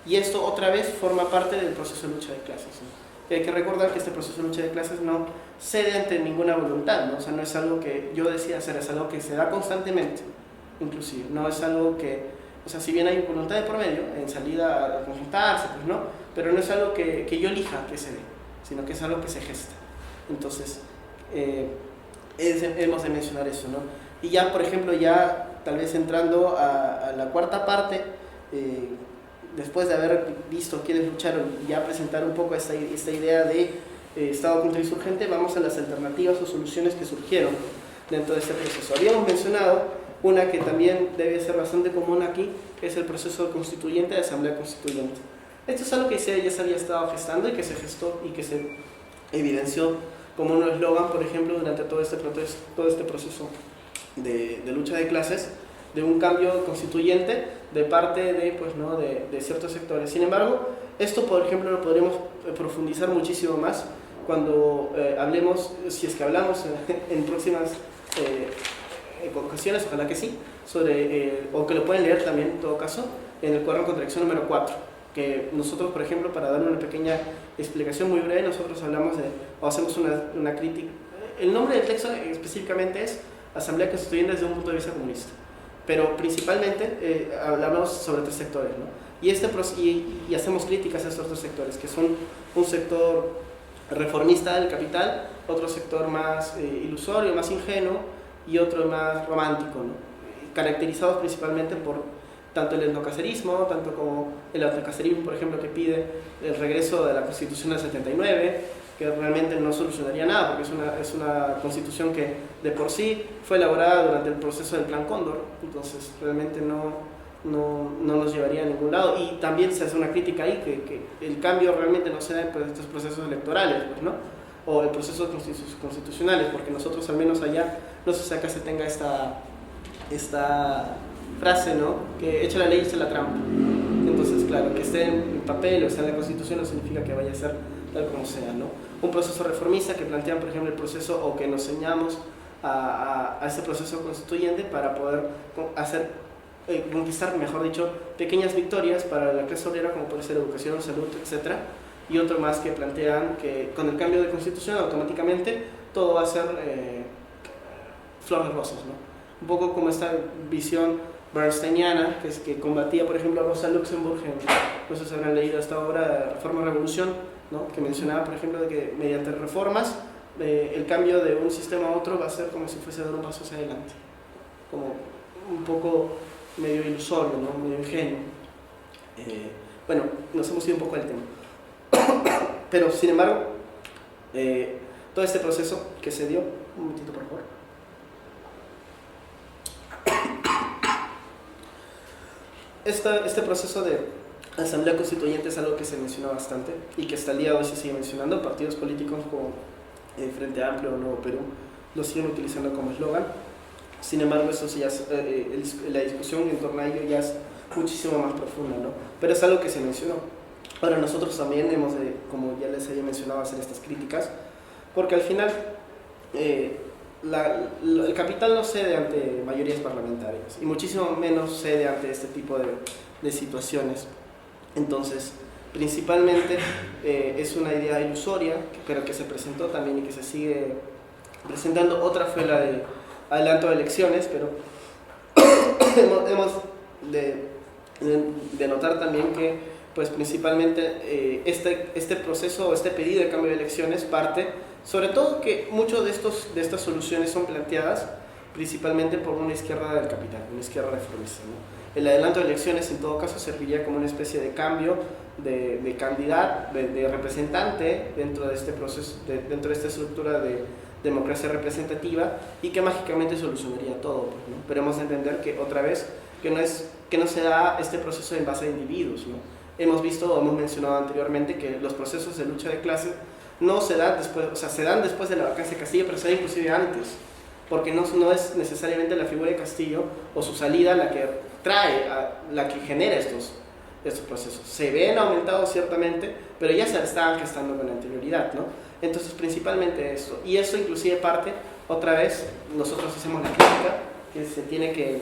Y esto otra vez forma parte del proceso de lucha de clases, ¿no? Y hay que recordar que este proceso de lucha de clases no cede ante ninguna voluntad, ¿no? O sea, no es algo que yo decida hacer, es algo que se da constantemente, inclusive, no es algo que, o sea, si bien hay voluntad de por medio en salida a conjuntarse, pues no, pero no es algo que yo elija que se dé, sino que es algo que se gesta. Entonces, hemos de mencionar eso, ¿no? Y ya, por ejemplo, ya tal vez entrando a la cuarta parte, después de haber visto quiénes lucharon y ya presentar un poco esta idea de Estado contrainsurgente, vamos a las alternativas o soluciones que surgieron dentro de este proceso. Habíamos mencionado una que también debe ser bastante común aquí, que es el proceso constituyente de asamblea constituyente. Esto es algo que ya se había estado gestando y que se gestó y que se evidenció como un eslogan, por ejemplo, durante todo este proceso de lucha de clases, de un cambio constituyente de parte de ciertos sectores. Sin embargo, esto, por ejemplo, lo podremos profundizar muchísimo más cuando hablemos, si es que hablamos en próximas ocasiones, ojalá que sí, o que lo pueden leer también, en todo caso, en el cuaderno de contradicción número 4, que nosotros, por ejemplo, para dar una pequeña explicación muy breve, nosotros hablamos o hacemos una crítica. El nombre del texto específicamente es Asamblea Constituyente desde un punto de vista comunista, pero principalmente hablamos sobre tres sectores, ¿no? Y hacemos críticas a estos tres sectores, que son un sector reformista del capital, otro sector más ilusorio, más ingenuo, y otro más romántico, ¿no? Caracterizados principalmente por tanto el etnocacerismo, tanto como el autocacerismo, por ejemplo, que pide el regreso de la Constitución del 79, que realmente no solucionaría nada, porque es una constitución que de por sí fue elaborada durante el proceso del Plan Cóndor, entonces realmente no nos llevaría a ningún lado. Y también se hace una crítica ahí, que el cambio realmente no se da en estos procesos electorales, pues, ¿no? O en procesos constitucionales, porque nosotros, al menos allá, no sé si acá se tenga esta frase, ¿no? Que hecha la ley, hecha la trampa. Entonces, claro, que esté en papel o esté en la Constitución no significa que vaya a ser tal como sea, ¿no? Un proceso reformista que plantean, por ejemplo, el proceso, o que nos enseñamos a ese proceso constituyente para poder conquistar, mejor dicho, pequeñas victorias para la clase obrera, como puede ser educación, salud, etc. Y otro más que plantean que con el cambio de constitución automáticamente todo va a ser flor de rosas, ¿no? Un poco como esta visión bernsteiniana que combatía, por ejemplo, a Rosa Luxemburg, no sé si habrán leído esta obra de Reforma Revolución, ¿no? Que mencionaba, por ejemplo, de que mediante reformas el cambio de un sistema a otro va a ser como si fuese a dar un paso hacia adelante, como un poco medio ilusorio, ¿no? Medio ingenuo. Bueno, nos hemos ido un poco del tema, pero sin embargo todo este proceso que se dio, un momentito por favor, este proceso de La Asamblea Constituyente es algo que se menciona bastante y que hasta el día de hoy se sigue mencionando. Partidos políticos como Frente Amplio o Nuevo Perú lo siguen utilizando como eslogan. Sin embargo, eso sí la discusión en torno a ello ya es muchísimo más profunda, ¿no? Pero es algo que se mencionó. Ahora nosotros también hemos de, como ya les había mencionado, hacer estas críticas, porque al final el capital no cede ante mayorías parlamentarias y muchísimo menos cede ante este tipo de situaciones. Entonces, principalmente es una idea ilusoria, pero que se presentó también y que se sigue presentando. Otra fue la de adelanto de elecciones, pero hemos de notar también que pues principalmente este proceso, este pedido de cambio de elecciones parte, sobre todo que muchas de estas soluciones son planteadas principalmente por una izquierda del capital, una izquierda reformista, ¿no? El adelanto de elecciones en todo caso serviría como una especie de cambio de candidato, de representante dentro de este proceso, dentro de esta estructura de democracia representativa, y que mágicamente solucionaría todo, pues, ¿no? Pero hemos de entender que otra vez que no se da este proceso en base a individuos, ¿no? Hemos mencionado anteriormente que los procesos de lucha de clases no se dan después, o sea, se dan después de la vacancia de Castillo, pero se dan inclusive antes, porque no es necesariamente la figura de Castillo o su salida la que la que genera estos procesos. Se ven aumentados ciertamente, pero ya se estaban gestando con anterioridad, ¿no? Entonces principalmente eso, y eso inclusive parte, otra vez, nosotros hacemos la crítica que se tiene que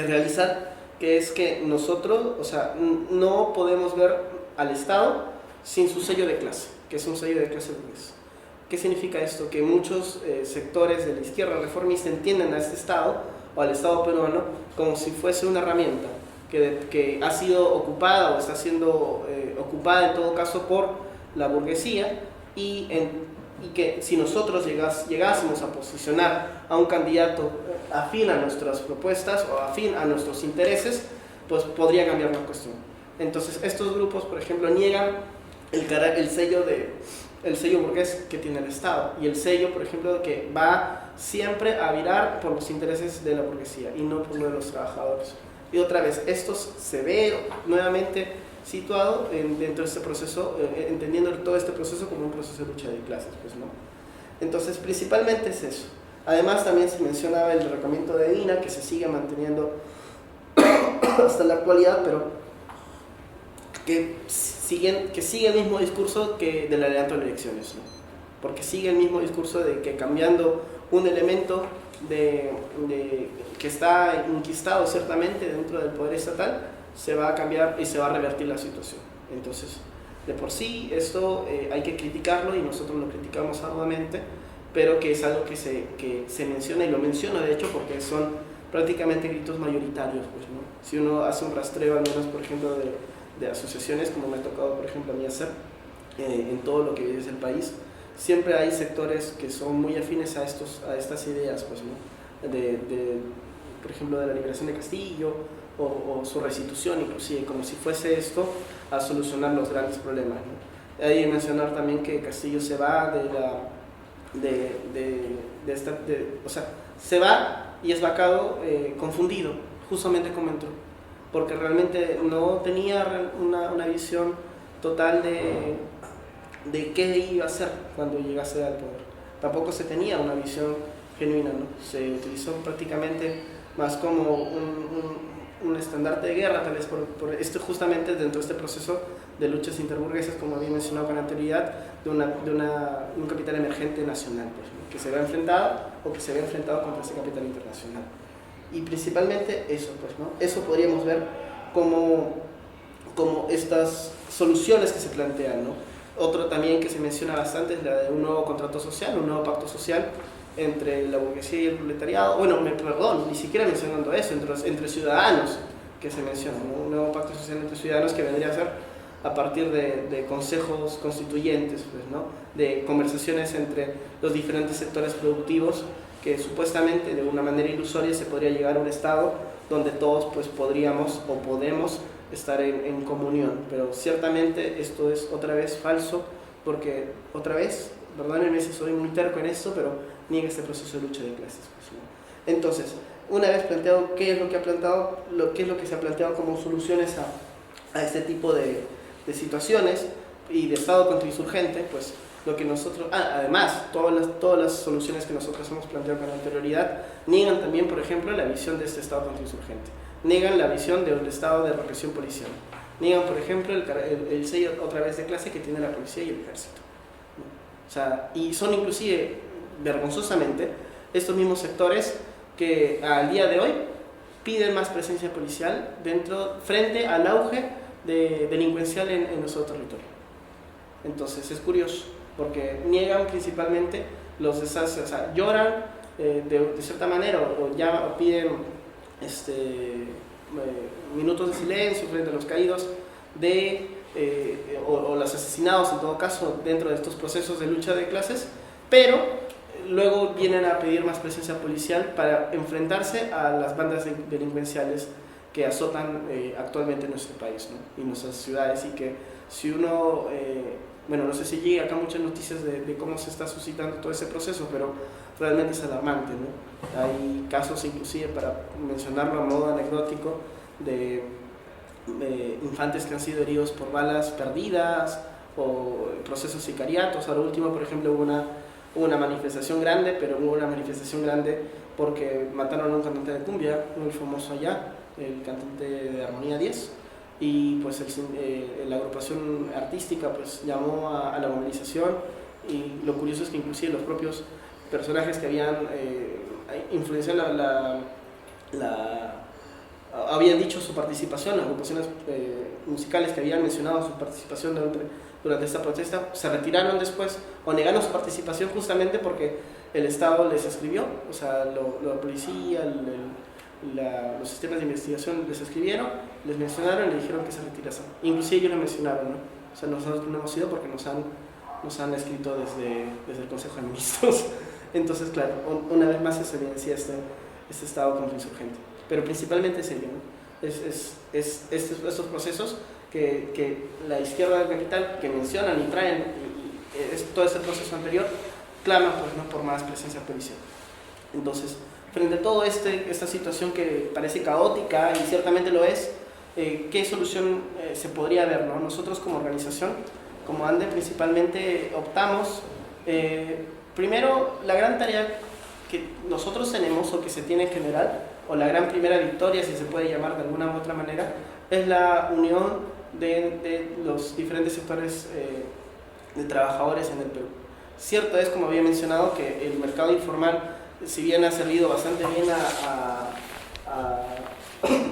realizar, que es que nosotros, o sea, no podemos ver al Estado sin su sello de clase, que es un sello de clase burguesa. ¿Qué significa esto? Que muchos sectores de la izquierda reformista entienden a este Estado, o al Estado peruano, como si fuese una herramienta que ha sido ocupada o está siendo ocupada en todo caso por la burguesía, y que si nosotros llegásemos a posicionar a un candidato afín a nuestras propuestas o afín a nuestros intereses, pues podría cambiar la cuestión. Entonces estos grupos, por ejemplo, niegan el sello burgués que tiene el Estado, y el sello, por ejemplo, que va siempre a virar por los intereses de la burguesía y no por los de los trabajadores. Y otra vez, esto se ve nuevamente situado dentro de este proceso, entendiendo todo este proceso como un proceso de lucha de clases, pues, ¿no? Entonces, principalmente es eso. Además, también se mencionaba el derrocamiento de Dina, que se sigue manteniendo hasta la actualidad, pero que sigue el mismo discurso que del adelanto de elecciones, ¿no? Porque sigue el mismo discurso de que cambiando un elemento que está inquistado ciertamente dentro del poder estatal, se va a cambiar y se va a revertir la situación. Entonces, de por sí, esto hay que criticarlo, y nosotros lo criticamos arduamente, pero que es algo que se menciona, y lo menciono de hecho porque son prácticamente gritos mayoritarios, pues, ¿no? Si uno hace un rastreo, al menos por ejemplo de asociaciones, como me ha tocado por ejemplo a mí hacer en todo lo que es el país, siempre hay sectores que son muy afines a estas ideas, pues, ¿no? Por ejemplo, de la liberación de Castillo, o su restitución, inclusive, como si fuese esto a solucionar los grandes problemas, ¿no? Hay que mencionar también que Castillo se va o sea, se va y es vacado confundido, justamente como entró, porque realmente no tenía una visión total de qué iba a hacer cuando llegase al poder. Tampoco se tenía una visión genuina, ¿no? Se utilizó prácticamente más como un estandarte de guerra, tal vez por esto, justamente dentro de este proceso de luchas interburguesas, como había mencionado con anterioridad, de un capital emergente nacional, pues, ¿no? Que se ve enfrentado o que se ve enfrentado contra ese capital internacional. Y principalmente eso, pues, ¿no? Eso podríamos ver como estas soluciones que se plantean, ¿no? Otro también que se menciona bastante es la de un nuevo contrato social, un nuevo pacto social entre la burguesía y el proletariado. Bueno, perdón, ni siquiera mencionando eso, entre ciudadanos, que se menciona, ¿no? Un nuevo pacto social entre ciudadanos, que vendría a ser a partir de consejos constituyentes, pues, ¿no? De conversaciones entre los diferentes sectores productivos, que supuestamente de una manera ilusoria se podría llegar a un estado donde todos pues podríamos o podemos estar en comunión, pero ciertamente esto es otra vez falso, porque otra vez, perdónenme si soy muy terco en esto, pero niega este proceso de lucha de clases, pues, ¿no? Entonces, una vez planteado qué es lo que se ha planteado como soluciones a este tipo de situaciones y de estado contrainsurgente, pues lo que nosotros, además, todas las soluciones que nosotros hemos planteado con anterioridad niegan también, por ejemplo, la visión de este estado contrainsurgente, niegan la visión del estado de represión policial, niegan, por ejemplo, el sello otra vez de clase que tiene la policía y el ejército. O sea, y son inclusive, vergonzosamente, estos mismos sectores que al día de hoy piden más presencia policial frente al auge delincuencial en nuestro territorio. Entonces es curioso, porque niegan principalmente los desastres, o sea, lloran de cierta manera o piden minutos de silencio frente a los caídos o los asesinados en todo caso dentro de estos procesos de lucha de clases, pero luego vienen a pedir más presencia policial para enfrentarse a las bandas delincuenciales que azotan actualmente nuestro país, ¿no? Y nuestras ciudades, y que si uno, bueno, no sé si llega acá muchas noticias de cómo se está suscitando todo ese proceso, pero realmente es alarmante, ¿no? Hay casos inclusive, para mencionarlo a modo anecdótico, de infantes que han sido heridos por balas perdidas o procesos sicariatos. Ahora último, por ejemplo, hubo una manifestación grande, pero hubo una manifestación grande porque mataron a un cantante de cumbia muy famoso allá, el cantante de Armonía 10, y pues la agrupación artística pues llamó a la movilización, y lo curioso es que inclusive los propios personajes que habían influenciado habían dicho su participación, las agrupaciones musicales que habían mencionado su participación durante esta protesta, se retiraron después o negaron su participación justamente porque el Estado les escribió, o sea, la policía, los sistemas de investigación les escribieron, les mencionaron y le dijeron que se retirasen. Inclusive ellos lo mencionaron, ¿no? O sea, nosotros no hemos ido porque nos han escrito desde el Consejo de Ministros. Entonces, claro, una vez más se evidencia este Estado contrainsurgente. Pero principalmente es ello, ¿no? Estos procesos que la izquierda del capital, que mencionan y traen todo este proceso anterior, claman pues, ¿no? por más presencia policial. Entonces, frente a toda esta situación que parece caótica, y ciertamente lo es, ¿qué solución se podría ver, ¿no? Nosotros como organización, como ANDE, principalmente optamos, primero, la gran tarea que nosotros tenemos o que se tiene en general, o la gran primera victoria, si se puede llamar de alguna u otra manera, es la unión de los diferentes sectores de trabajadores en el Perú. Cierto es, como había mencionado, que el mercado informal, si bien ha servido bastante bien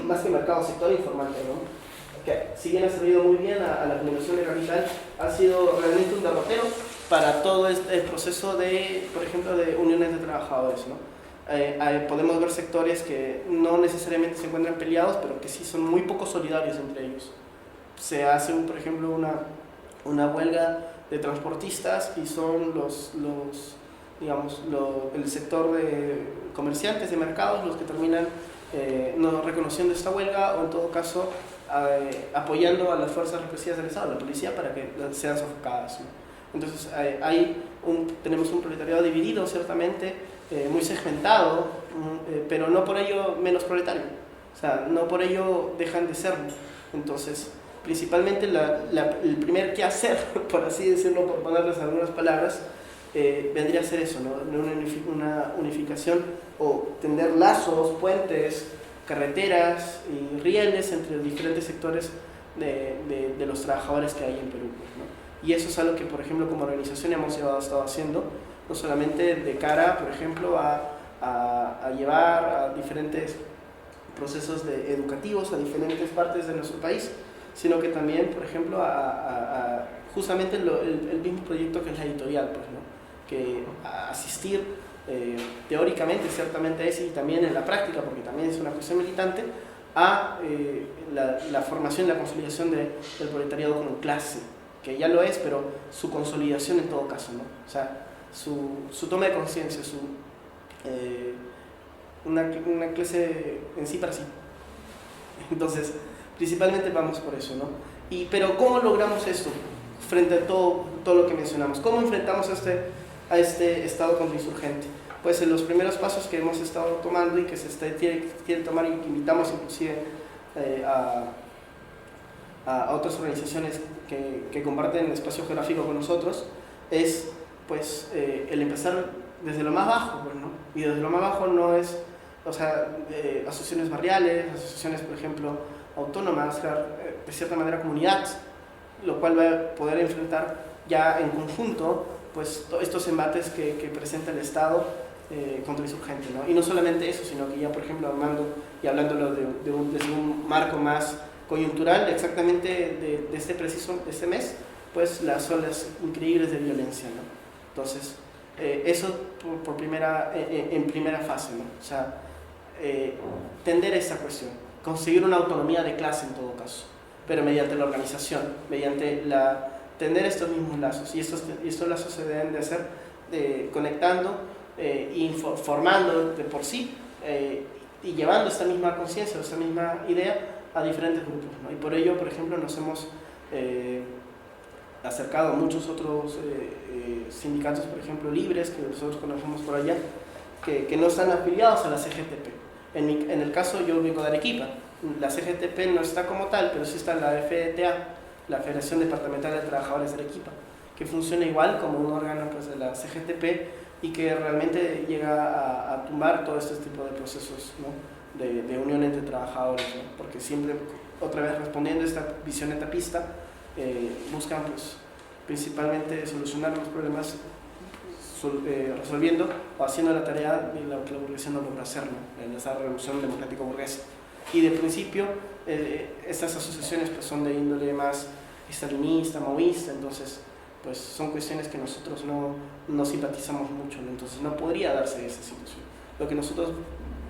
más que mercado, sector informal, ¿no? Que si bien ha servido muy bien a la acumulación de capital, ha sido realmente un derrotero para todo el proceso de, por ejemplo, de uniones de trabajadores, ¿no? Podemos ver sectores que no necesariamente se encuentran peleados, pero que sí son muy poco solidarios entre ellos. Se hace, por ejemplo, una huelga de transportistas y son el sector de comerciantes de mercados los que terminan no reconociendo esta huelga, o en todo caso apoyando a las fuerzas represivas del Estado, la policía, para que sean sofocadas, ¿no? Entonces tenemos un proletariado dividido, ciertamente, muy segmentado, pero no por ello menos proletario, o sea, no por ello dejan de serlo. Entonces, principalmente el primer quehacer, por así decirlo, por ponerles algunas palabras, vendría a ser eso, ¿no? Una unificación, o tender lazos, puentes, carreteras y rieles entre los diferentes sectores de los trabajadores que hay en Perú, ¿no? Y eso es algo que, por ejemplo, como organización hemos estado haciendo, no solamente de cara, por ejemplo, a llevar a diferentes procesos educativos a diferentes partes de nuestro país, sino que también, por ejemplo, justamente el mismo proyecto que es la editorial, pues, ¿no? Que asistir teóricamente, ciertamente es, y también en la práctica, porque también es una cuestión militante, a la formación y la consolidación del proletariado como clase, que ya lo es, pero su consolidación en todo caso, ¿no? O sea, su toma de conciencia, una clase en sí para sí. Entonces, principalmente vamos por eso, ¿no? Pero ¿cómo logramos esto frente a todo lo que mencionamos? ¿Cómo enfrentamos a este estado contrainsurgente? Pues en los primeros pasos que hemos estado tomando y que se quiere tomar, y que invitamos inclusive a otras organizaciones que comparten espacio geográfico con nosotros, es pues el empezar desde lo más bajo, pues, ¿no? Y desde lo más bajo no es, o sea, asociaciones barriales, asociaciones, por ejemplo, autónomas, de cierta manera comunidades, lo cual va a poder enfrentar ya en conjunto pues estos embates que presenta el Estado contra el insurgente, ¿no? Y no solamente eso, sino que ya, por ejemplo, hablándolo desde un marco más coyuntural, exactamente de este mes, pues las olas increíbles de violencia, ¿no? Entonces, eso en primera fase, ¿no? O sea, tender a esa cuestión, conseguir una autonomía de clase en todo caso, pero mediante la organización, mediante tender estos mismos lazos, y estos lazos se deben de hacer conectando y formando de por sí y llevando esta misma conciencia, esta misma idea a diferentes grupos, ¿no? Y por ello, por ejemplo, nos hemos acercado a muchos otros sindicatos, por ejemplo, libres, que nosotros conocemos por allá, que no están afiliados a la CGTP. En el caso, yo vengo de Arequipa, la CGTP no está como tal, pero sí está la FDTA, la Federación Departamental de Trabajadores de Arequipa, que funciona igual como un órgano pues, de la CGTP y que realmente llega a tumbar todo este tipo de procesos, ¿no? de unión entre trabajadores, ¿no? Porque siempre, otra vez respondiendo a esta visión etapista, buscan pues, principalmente solucionar los problemas resolviendo o haciendo la tarea de lo que la burguesía no logra hacer, ¿no? En esa revolución democrática burguesa. Y de principio, estas asociaciones pues, son de índole más estalinista, maoísta, entonces pues, son cuestiones que nosotros no simpatizamos mucho, ¿no? Entonces no podría darse esa situación. Lo que nosotros,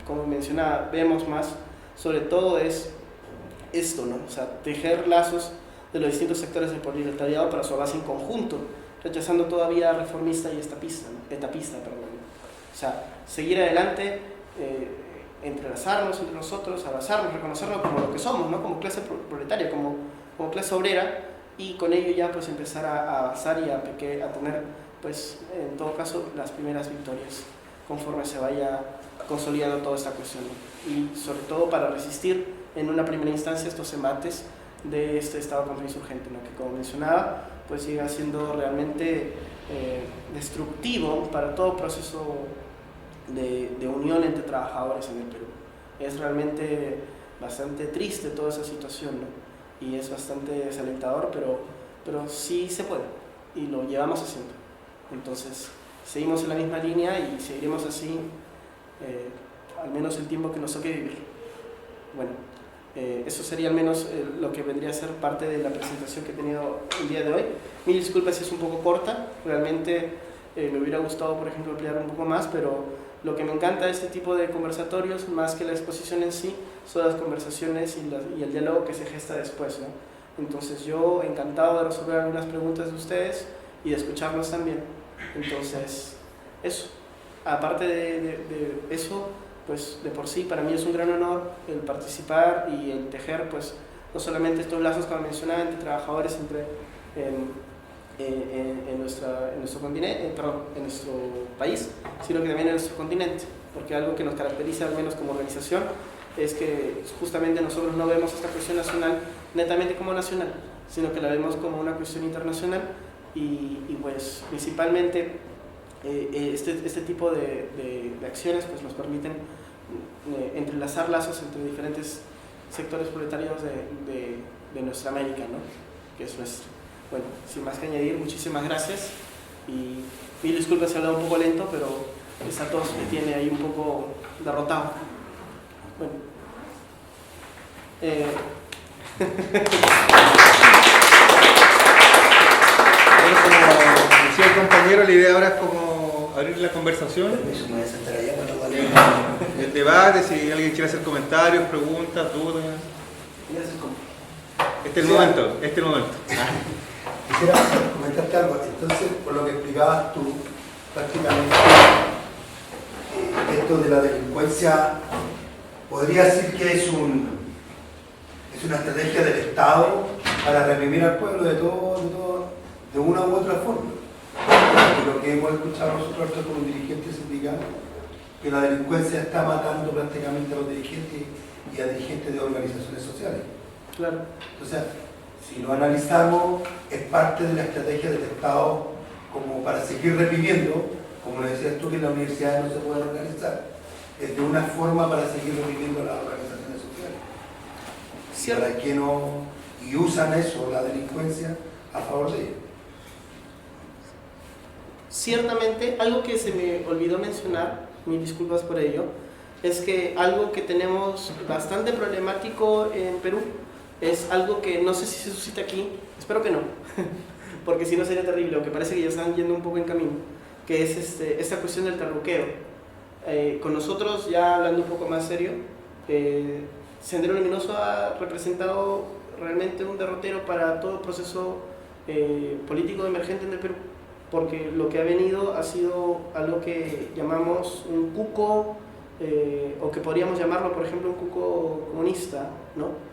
como mencionaba, vemos más, sobre todo es esto, ¿no? O sea, tejer lazos de los distintos sectores del proletariado para su avance en conjunto, rechazando toda vía reformista y etapista, perdón. O sea, seguir adelante, entrelazarnos entre nosotros, abrazarnos, reconocernos como lo que somos, ¿no? Como clase proletaria, como clase obrera, y con ello ya pues empezar a avanzar y a tener, pues, en todo caso, las primeras victorias conforme se vaya consolidando toda esta cuestión, ¿no? Y sobre todo para resistir en una primera instancia estos embates de este Estado contrainsurgente, ¿no? Que como mencionaba, pues llega siendo realmente destructivo para todo proceso de unión entre trabajadores en el Perú. Es realmente bastante triste toda esa situación, ¿no? Y es bastante desalentador, pero sí se puede y lo llevamos haciendo. Entonces seguimos en la misma línea y seguiremos así al menos el tiempo que nos toque vivir. Bueno, eso sería al menos lo que vendría a ser parte de la presentación que he tenido el día de hoy. Mil disculpas si es un poco corta, realmente me hubiera gustado, por ejemplo, ampliar un poco más, pero lo que me encanta de este tipo de conversatorios, más que la exposición en sí, son las conversaciones y el diálogo que se gesta después, ¿no? Entonces yo encantado de resolver algunas preguntas de ustedes y de escucharlos también. Entonces, eso. Aparte de eso, pues de por sí para mí es un gran honor el participar y el tejer pues no solamente estos lazos como mencionaba entre trabajadores en nuestro continente, en nuestro país, sino que también en nuestro continente, porque algo que nos caracteriza al menos como organización es que justamente nosotros no vemos esta cuestión nacional netamente como nacional, sino que la vemos como una cuestión internacional y pues principalmente este tipo de acciones pues nos permiten entrelazar lazos entre diferentes sectores proletarios de nuestra América, ¿no? Que es nuestro. Bueno, sin más que añadir, muchísimas gracias y mil disculpas si he hablado un poco lento, pero esa tos me tiene ahí un poco derrotado. Bueno. Bueno, como decía el compañero, la idea ahora es como abrir la conversación, el debate, si alguien quiere hacer comentarios, preguntas, dudas. Este es el momento, Quisiera comentarte algo. Entonces, por lo que explicabas tú, prácticamente esto de la delincuencia podría decir que es una estrategia del Estado para reprimir al pueblo de una u otra forma. Y lo que hemos escuchado nosotros como dirigentes sindicales, que la delincuencia está matando prácticamente a los dirigentes y a dirigentes de organizaciones sociales. Claro. O sea, si lo analizamos, es parte de la estrategia del Estado como para seguir reprimiendo, como decías tú, que en la universidad no se pueden organizar. Es de una forma para seguir reprimiendo las organizaciones sociales. Cierto. Para que no, y usan eso, la delincuencia, a favor de ellos. Ciertamente, algo que se me olvidó mencionar, mis disculpas por ello, es que algo que tenemos bastante problemático en Perú es algo que no sé si se suscita aquí, espero que no, porque si no sería terrible, aunque parece que ya están yendo un poco en camino, que es esta cuestión del terruqueo. Con nosotros, ya hablando un poco más serio, Sendero Luminoso ha representado realmente un derrotero para todo proceso político emergente en el Perú, porque lo que ha venido ha sido algo que llamamos un cuco, o que podríamos llamarlo, por ejemplo, un cuco comunista, ¿no?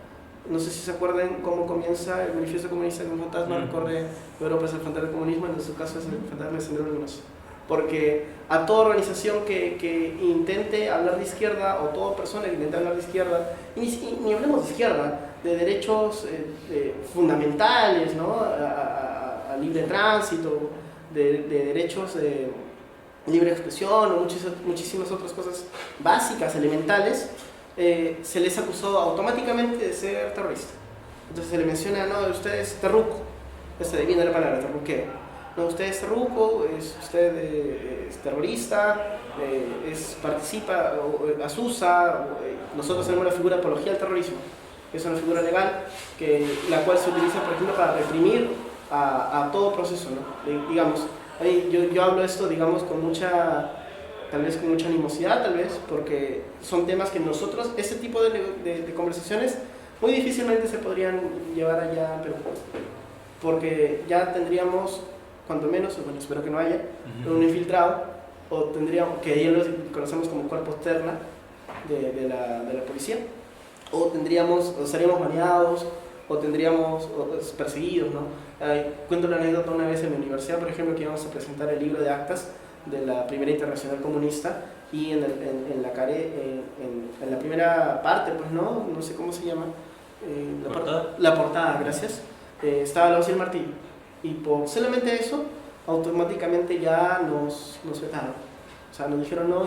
No sé si se acuerdan cómo comienza el manifiesto comunista, que un fantasma recorre Europa hacia el fantasma del comunismo, en su caso es el fantasma del Sendero Luminoso. Porque a toda organización que intente hablar de izquierda, o toda persona que intente hablar de izquierda, y ni hablemos de izquierda, de derechos fundamentales, ¿no? a libre tránsito, de derechos de libre expresión, o muchísimas otras cosas básicas, elementales, se les acusó automáticamente de ser terrorista. Entonces se le menciona, no, usted es terruco, de viene la palabra terruqueo. No, usted es terruco, usted es terrorista, participa, o asusa. Nosotros tenemos la figura de apología al terrorismo, que es una figura legal la cual se utiliza, por ejemplo, para reprimir a todo proceso, ¿no? Digamos, yo hablo esto, digamos, tal vez con mucha animosidad, tal vez, porque son temas que nosotros, este tipo de conversaciones, muy difícilmente se podrían llevar allá a Perú, porque ya tendríamos, cuanto menos, bueno, espero que no haya, un infiltrado, o tendríamos, que ya lo conocemos como cuerpo externa de la policía, o estaríamos baneados, o tendríamos perseguidos, ¿no? Cuento la anécdota una vez en mi universidad, por ejemplo, que íbamos a presentar el libro de actas de la Primera Internacional Comunista, y en la primera parte, pues no sé cómo se llama, la portada, gracias, estaba la hoz y el martillo, y por solamente eso, automáticamente ya nos vetaron. O sea, nos dijeron no,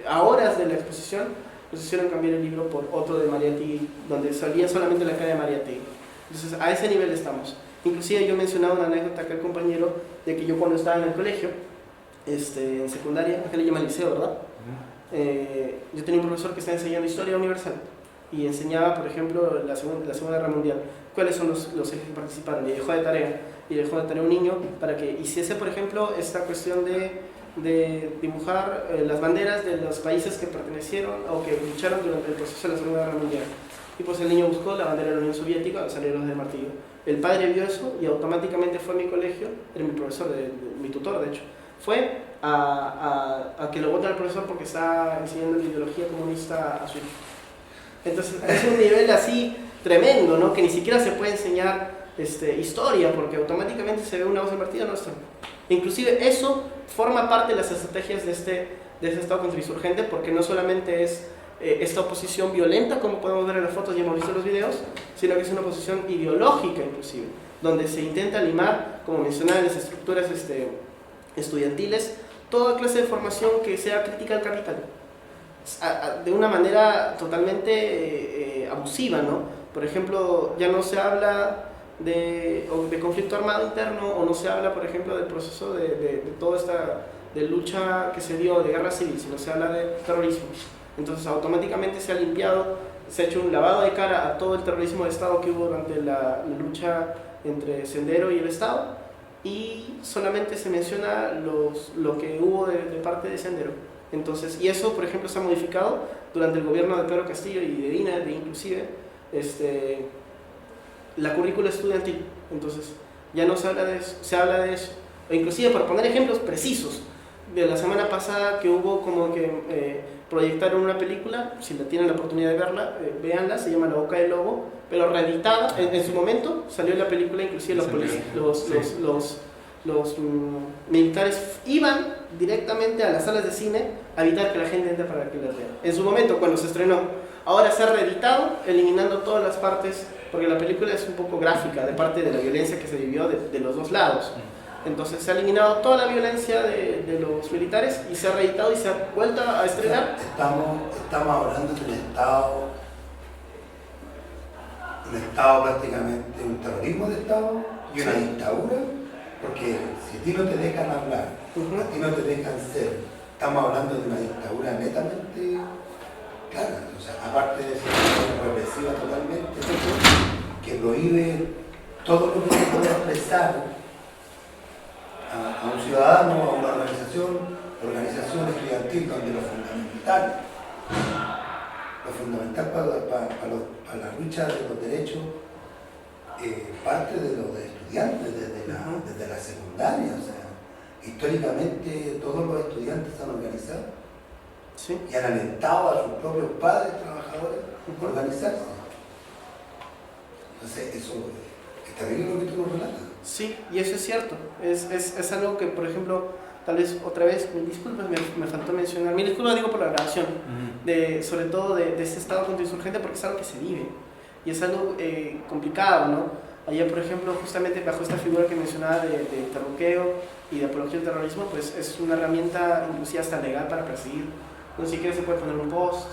a horas de la exposición nos hicieron cambiar el libro por otro de Mariátegui, donde salía solamente la cara de Mariátegui. Entonces, a ese nivel estamos. Inclusive yo mencionaba una anécdota acá al compañero, de que yo cuando estaba en el colegio, en secundaria, acá le llaman liceo, ¿verdad? Yo tenía un profesor que estaba enseñando Historia Universal, y enseñaba, por ejemplo, la Segunda Guerra Mundial. ¿Cuáles son los ejes que participaron? Y dejó de tarea a un niño para que hiciese, por ejemplo, esta cuestión de dibujar las banderas de los países que pertenecieron o que lucharon durante el proceso de la Segunda Guerra Mundial. Y pues el niño buscó la bandera de la Unión Soviética, los aleros del martillo. El padre vio eso y automáticamente fue a mi colegio, era mi profesor, mi tutor de hecho, fue a que lo vote al profesor porque está enseñando la ideología comunista a su hijo. Entonces es un nivel así tremendo, ¿no? Que ni siquiera se puede enseñar historia, porque automáticamente se ve una voz del martillo nuestro. Inclusive eso forma parte de las estrategias de este Estado contrainsurgente, porque no solamente es esta oposición violenta, como podemos ver en las fotos y hemos visto en los videos, sino que es una oposición ideológica inclusive, donde se intenta limar, como mencionaba, en las estructuras estudiantiles, toda clase de formación que sea crítica al capital, de una manera totalmente abusiva, ¿no? Por ejemplo, ya no se habla de conflicto armado interno, o no se habla, por ejemplo, del proceso de toda esta lucha que se dio de guerra civil, sino se habla de terrorismo. Entonces automáticamente se ha limpiado, se ha hecho un lavado de cara a todo el terrorismo de Estado que hubo durante la lucha entre Sendero y el Estado, y solamente se menciona lo que hubo de parte de Sendero. Entonces, y eso, por ejemplo, se ha modificado durante el gobierno de Pedro Castillo y de Dina, inclusive la currícula estudiantil. Entonces ya no se habla de eso, se habla de eso. O inclusive, para poner ejemplos precisos, de la semana pasada que hubo como que proyectaron una película, si tienen la oportunidad de verla, véanla, se llama La Boca del Lobo, pero reeditada. En su momento salió la película, inclusive los militares iban directamente a las salas de cine a evitar que la gente entre para que las vea. En su momento, cuando se estrenó, Ahora se ha reeditado, eliminando todas las partes, porque la película es un poco gráfica, de parte de la violencia que se vivió de los dos lados. Entonces se ha eliminado toda la violencia de los militares y se ha reeditado y se ha vuelto a estrenar. Estamos hablando de un Estado prácticamente, un terrorismo de Estado y una dictadura, porque si a ti no te dejan hablar, a ti no te dejan ser, estamos hablando de una dictadura netamente clara, o sea, aparte de ser represiva totalmente, que prohíbe todo lo que se puede expresar a un ciudadano, a una organización estudiantil, donde lo fundamental para la lucha de los derechos parte de los estudiantes desde la secundaria. O sea, históricamente todos los estudiantes se han organizado, ¿sí?, y han alentado a sus propios padres trabajadores a organizarse. Entonces eso es terrible lo que tú nos relatas. Sí, y eso es cierto. Es algo que, por ejemplo, tal vez otra vez, mil disculpas, me faltó mencionar. Mil disculpas, digo, por la grabación, sobre todo de este estado contrainsurgente, porque es algo que se vive y es algo complicado, ¿no? Allá, por ejemplo, justamente bajo esta figura que mencionaba de terruqueo y de apología del terrorismo, pues es una herramienta inclusive hasta legal para perseguir. No siquiera se puede poner un post,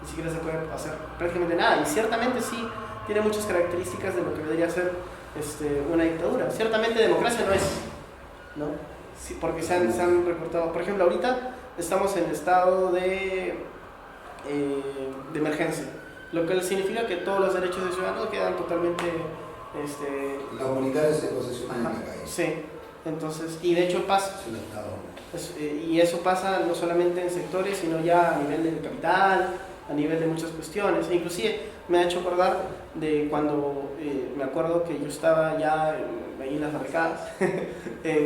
ni siquiera se puede hacer prácticamente nada. Y ciertamente sí tiene muchas características de lo que debería ser una dictadura. Ciertamente democracia no es, ¿no? Sí, porque se han recortado. Por ejemplo, ahorita estamos en estado de emergencia, lo que significa que todos los derechos de ciudadanos quedan totalmente... Los militares se posesionan en la calle. Sí, entonces, y de hecho pasa. Es un Estado. Y eso pasa no solamente en sectores, sino ya a nivel del capital, a nivel de muchas cuestiones. E inclusive me ha hecho acordar de cuando me acuerdo que yo estaba ya ahí en las barricadas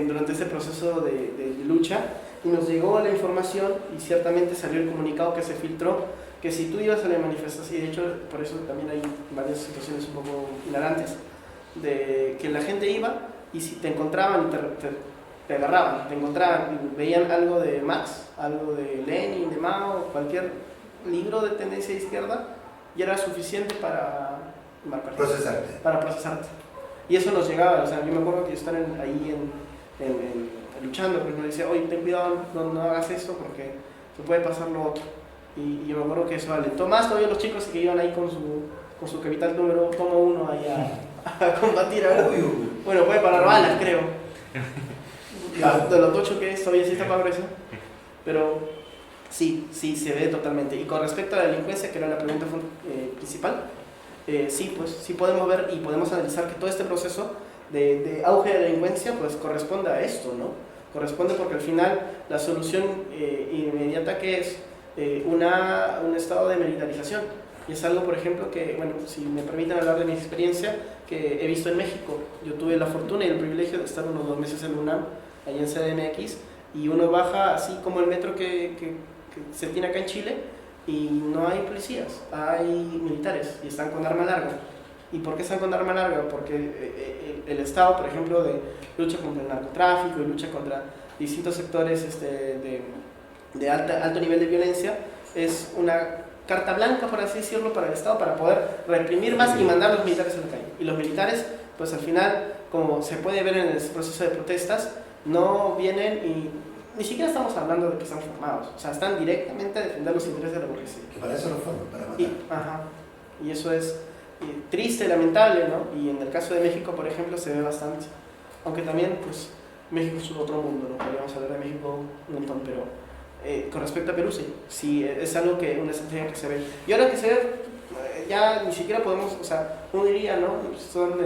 durante ese proceso de lucha, y nos llegó la información y ciertamente salió el comunicado que se filtró, que si tú ibas a la manifestación, y de hecho por eso también hay varias situaciones un poco hilarantes, de que la gente iba y si te encontraban y te agarraban, te encontraban y veían algo de Marx, algo de Lenin, de Mao, cualquier libro de tendencia izquierda, y era suficiente para procesarte. Para procesarte. Y eso nos llegaba, o sea, yo me acuerdo que yo estaba ahí luchando, porque me decía, oye, ten cuidado, no hagas esto porque se puede pasar lo otro. Y yo me acuerdo que eso alentó más todavía los chicos que iban ahí con su capital número tomo 1 ahí a combatir. A ver. Bueno, puede parar balas, creo. De lo tocho que es, todavía sí está para eso. Pero sí, se ve totalmente. Y con respecto a la delincuencia, que era la pregunta principal, sí, pues sí podemos ver y podemos analizar que todo este proceso de auge de la delincuencia pues corresponde a esto, ¿no? Corresponde porque al final la solución inmediata que es un estado de militarización. Y es algo, por ejemplo, que, bueno, si me permiten hablar de mi experiencia, que he visto en México. Yo tuve la fortuna y el privilegio de estar unos 2 meses en UNAM, allá en CDMX, y uno baja así como el metro que se tiene acá en Chile, y no hay policías, hay militares, y están con arma larga. ¿Y por qué están con arma larga? Porque el Estado, por ejemplo, lucha contra el narcotráfico y lucha contra distintos sectores de alto nivel de violencia, es una carta blanca, por así decirlo, para el Estado, para poder reprimir más y mandar a los militares a la calle. Y los militares, pues al final, como se puede ver en el proceso de protestas, no vienen y ni siquiera estamos hablando de que están formados, o sea, están directamente a defender los intereses de la burguesía. Que para eso lo forman, para matar. Y eso es triste, lamentable, ¿no? Y en el caso de México, por ejemplo, se ve bastante. Aunque también, pues, México es otro mundo, ¿no? Podríamos hablar de México un montón, pero con respecto a Perú, sí, es algo que, una estrategia que se ve. Y ahora que se ve, ya ni siquiera podemos, o sea, uno diría, ¿no? Son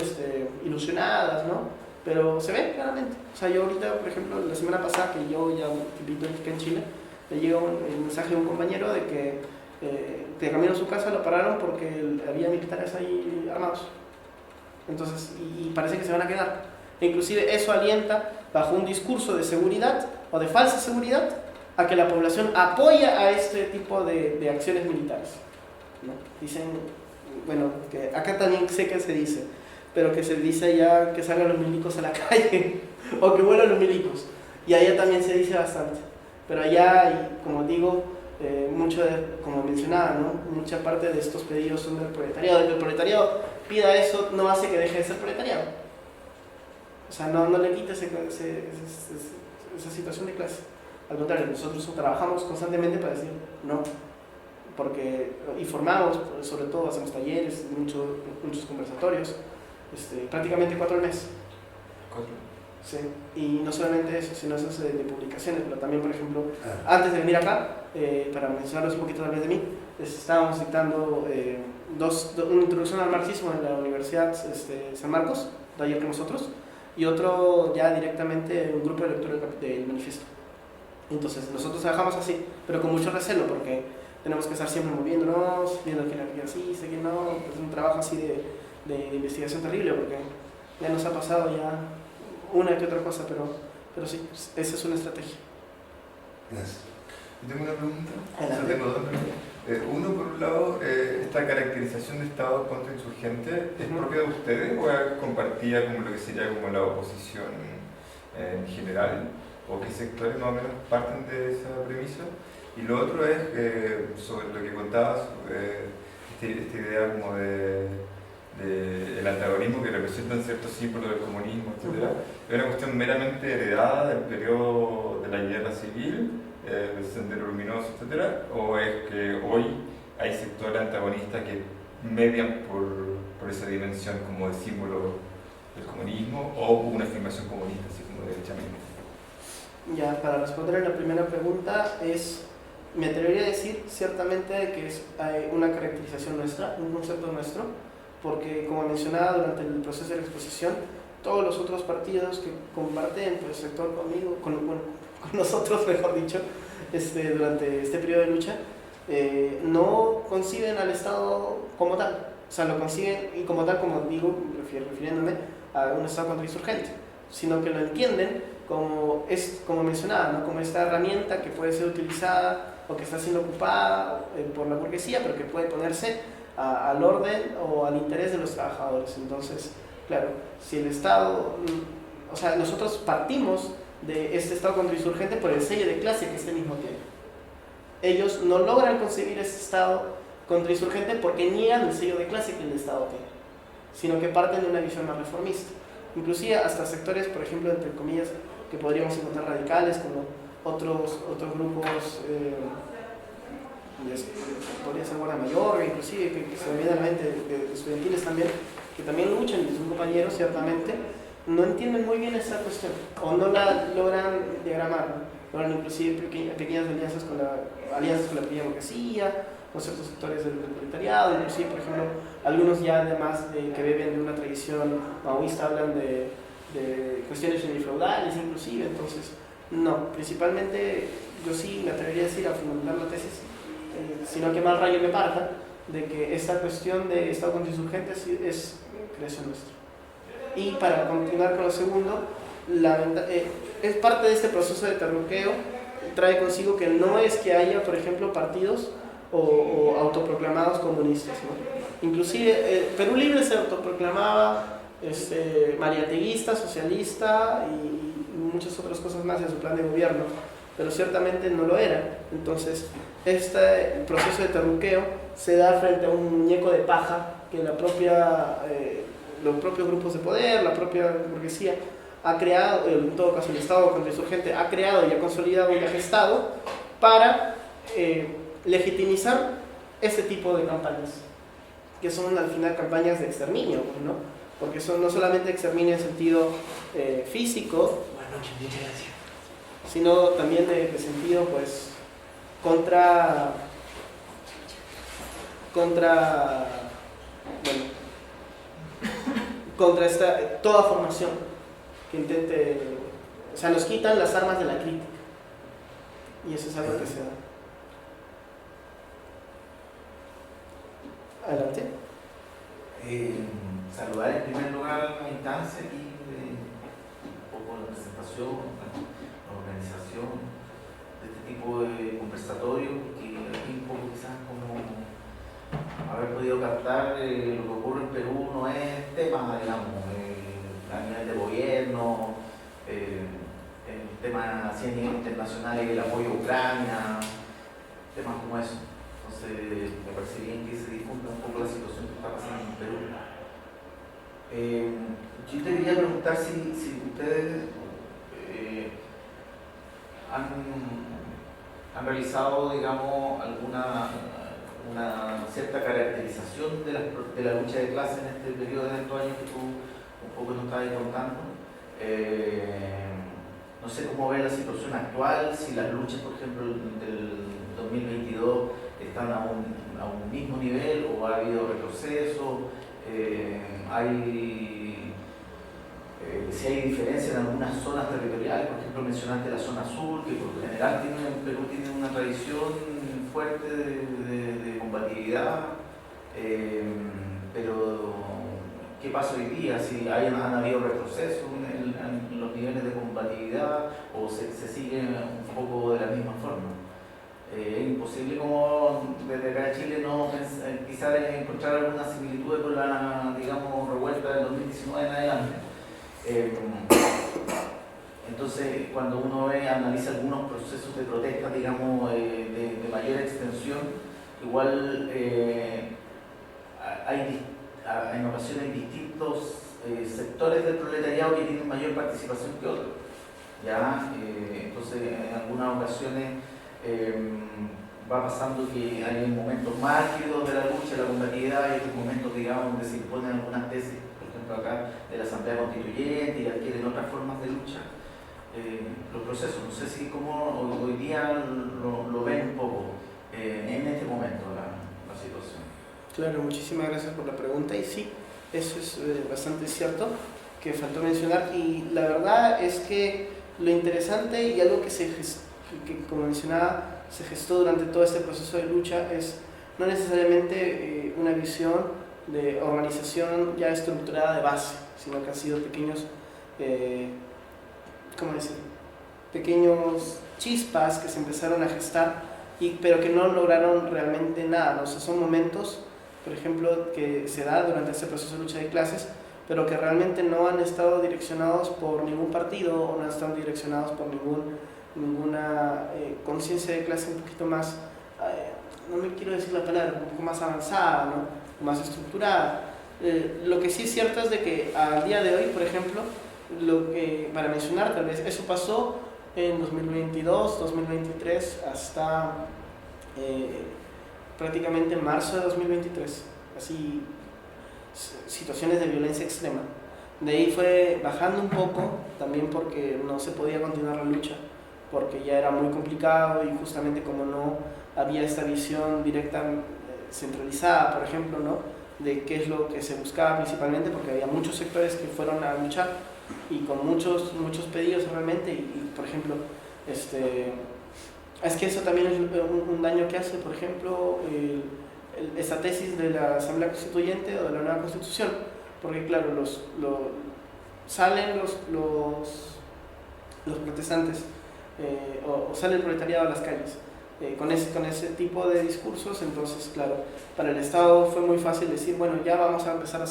ilusionadas, ¿no? Pero se ve claramente. O sea, yo ahorita, por ejemplo, la semana pasada, que yo ya invito aquí en Chile, me llegó el mensaje de un compañero de que de camino a su casa lo pararon porque había militares ahí armados. Entonces, y parece que se van a quedar. E inclusive eso alienta, bajo un discurso de seguridad o de falsa seguridad, a que la población apoya a este tipo de acciones militares, ¿no? Dicen, bueno, que acá también sé que se dice, pero que se dice ya que salgan los milicos a la calle o que vuelan los milicos, y allá también se dice bastante, pero allá, como digo, Como mencionaba, ¿no? Mucha parte de estos pedidos son del proletariado. Que el proletariado pida eso no hace que deje de ser proletariado. O sea, no le quita esa situación de clase. Al contrario, nosotros trabajamos constantemente para decir no. Y formamos, sobre todo hacemos talleres, muchos conversatorios, prácticamente 4 al mes. Sí. Y no solamente eso, sino esas de publicaciones, pero también, por ejemplo, antes de venir acá, para mencionarles un poquito tal vez de mí, estábamos dictando una introducción al marxismo en la Universidad San Marcos, de ayer con nosotros, y otro ya directamente un grupo de lectura del manifiesto. Entonces, nosotros trabajamos así, pero con mucho recelo, porque tenemos que estar siempre moviéndonos, viendo quién sí, sé que no, es un trabajo así de investigación terrible, porque ya nos ha pasado ya una que otra cosa, pero sí, esa es una estrategia. Gracias. Yo tengo una pregunta. Adelante. Tengo 2 preguntas. Uno, por un lado, esta caracterización de Estado contrainsurgente, ¿es propia de ustedes o es compartida como lo que sería como la oposición en general? ¿O qué sectores más o menos parten de esa premisa? Y lo otro es sobre lo que contabas, esta idea como el antagonismo que representan ciertos símbolos del comunismo, etc. ¿Es una cuestión meramente heredada del periodo de la guerra civil, del Sendero Luminoso, etc.? ¿O es que hoy hay sectores antagonistas que median por esa dimensión como de símbolo del comunismo o una afirmación comunista, así como derechamente? Ya, para responder a la primera pregunta, me atrevería a decir ciertamente que es una caracterización nuestra, un concepto nuestro, porque como mencionaba durante el proceso de la exposición, todos los otros partidos que comparten el sector conmigo, con nosotros mejor dicho, durante este periodo de lucha, no conciben al Estado como tal, o sea, lo conciben y como tal, como digo, refiriéndome a un Estado contrainsurgente, sino que lo entienden como mencionaba, ¿no? Como esta herramienta que puede ser utilizada o que está siendo ocupada por la burguesía, pero que puede ponerse al orden o al interés de los trabajadores. Entonces, claro, si el Estado, o sea, nosotros partimos de este Estado contrainsurgente por el sello de clase que este mismo tiene. Ellos no logran concebir ese Estado contrainsurgente porque niegan el sello de clase que el Estado tiene, sino que parten de una visión más reformista. Inclusive hasta sectores, por ejemplo, entre comillas, que podríamos encontrar radicales, como otros grupos, podría ser Guardia Mayor, inclusive que se me viene a la mente, de estudiantiles también, que también luchan y son compañeros, ciertamente, no entienden muy bien esta cuestión, o no la logran diagramar, ¿no? Logran inclusive pequeñas alianzas con la pequeña burguesía, con ciertos sectores del proletariado, inclusive, por ejemplo, algunos ya además que beben de una tradición maoísta hablan de cuestiones semifeudales inclusive. Entonces, no, principalmente yo sí me atrevería a decir, a fundamentar la tesis, sino que mal rayo me parta, de que esta cuestión de Estado contrainsurgente es creación nuestra. Y para continuar con lo segundo, es parte de este proceso de terruqueo, trae consigo que no es que haya, por ejemplo, partidos o autoproclamados comunistas, ¿no? Inclusive Perú Libre se autoproclamaba mariateguista, socialista y muchas otras cosas más en su plan de gobierno, pero ciertamente no lo era. Entonces, el proceso de terruqueo se da frente a un muñeco de paja que los propios grupos de poder, la propia burguesía ha creado, en todo caso el Estado contrainsurgente ha creado y ha consolidado y ha gestado para legitimizar este tipo de campañas, que son al final campañas de exterminio, ¿no? Porque son no solamente exterminio en sentido físico, sino también de sentido, pues, contra toda formación que intente, o sea, nos quitan las armas de la crítica, y eso es algo que se da. Adelante. Saludar en primer lugar a la instancia aquí, un poco la presentación, la organización de este tipo de conversatorio, que aquí un poco quizás como haber podido captar lo que ocurre en Perú no es tema, digamos, a nivel de gobierno, el tema así a nivel internacional, el apoyo a Ucrania, temas como eso. Entonces, me parece bien que se difunda un poco la situación que está pasando en Perú. Yo te quería preguntar si ustedes han realizado, digamos, una cierta caracterización de la lucha de clase en este periodo de estos años que tú un poco nos estabas contando. No sé cómo ve la situación actual, si las luchas, por ejemplo, del 2022 están a un mismo nivel o ha habido retroceso, si hay diferencia en algunas zonas territoriales. Por ejemplo, mencionaste la zona sur, que por lo general Perú tiene una tradición fuerte de combatividad, pero ¿qué pasa hoy día? Si han habido retrocesos en los niveles de combatividad o se sigue un poco de la misma forma. Es imposible como desde acá de Chile no quizás encontrar alguna similitud con la, digamos, revuelta del 2019 en adelante. Entonces, cuando uno analiza algunos procesos de protesta, digamos, de mayor extensión, igual hay en ocasiones distintos sectores del proletariado que tienen mayor participación que otros. ¿Ya? Entonces, en algunas ocasiones va pasando que hay momentos más álgidos de la lucha, de la combatividad, y otros momentos, digamos, donde se imponen algunas tesis, por ejemplo acá, de la Asamblea Constituyente, y adquieren otras formas de lucha. Los procesos, no sé si como hoy día lo ven un poco en este momento la situación. Claro, muchísimas gracias por la pregunta, y sí, eso es bastante cierto, que faltó mencionar, y la verdad es que lo interesante y algo que como mencionaba, se gestó durante todo este proceso de lucha es no necesariamente una visión de organización ya estructurada de base, sino que han sido pequeños, pequeños chispas que se empezaron a gestar, pero que no lograron realmente nada, ¿no? O sea, son momentos, por ejemplo, que se da durante este proceso de lucha de clases, pero que realmente no han estado direccionados por ningún partido o no han estado direccionados por ninguna conciencia de clase un poquito más, no me quiero decir la palabra, un poco más avanzada, ¿no? Más estructurada. Lo que sí es cierto es de que al día de hoy, por ejemplo, para mencionar, tal vez eso pasó en 2022, 2023, hasta prácticamente marzo de 2023, así, situaciones de violencia extrema. De ahí fue bajando un poco, también porque no se podía continuar la lucha, porque ya era muy complicado, y justamente como no había esta visión directa, centralizada, por ejemplo, ¿no? De qué es lo que se buscaba principalmente, porque había muchos sectores que fueron a luchar y con muchos pedidos realmente, y por ejemplo, es que eso también es un daño que hace, por ejemplo, esa tesis de la Asamblea Constituyente o de la nueva Constitución, porque claro, salen los protestantes, o sale el proletariado a las calles con ese tipo de discursos. Entonces, claro, para el Estado fue muy fácil decir, bueno, ya vamos a empezar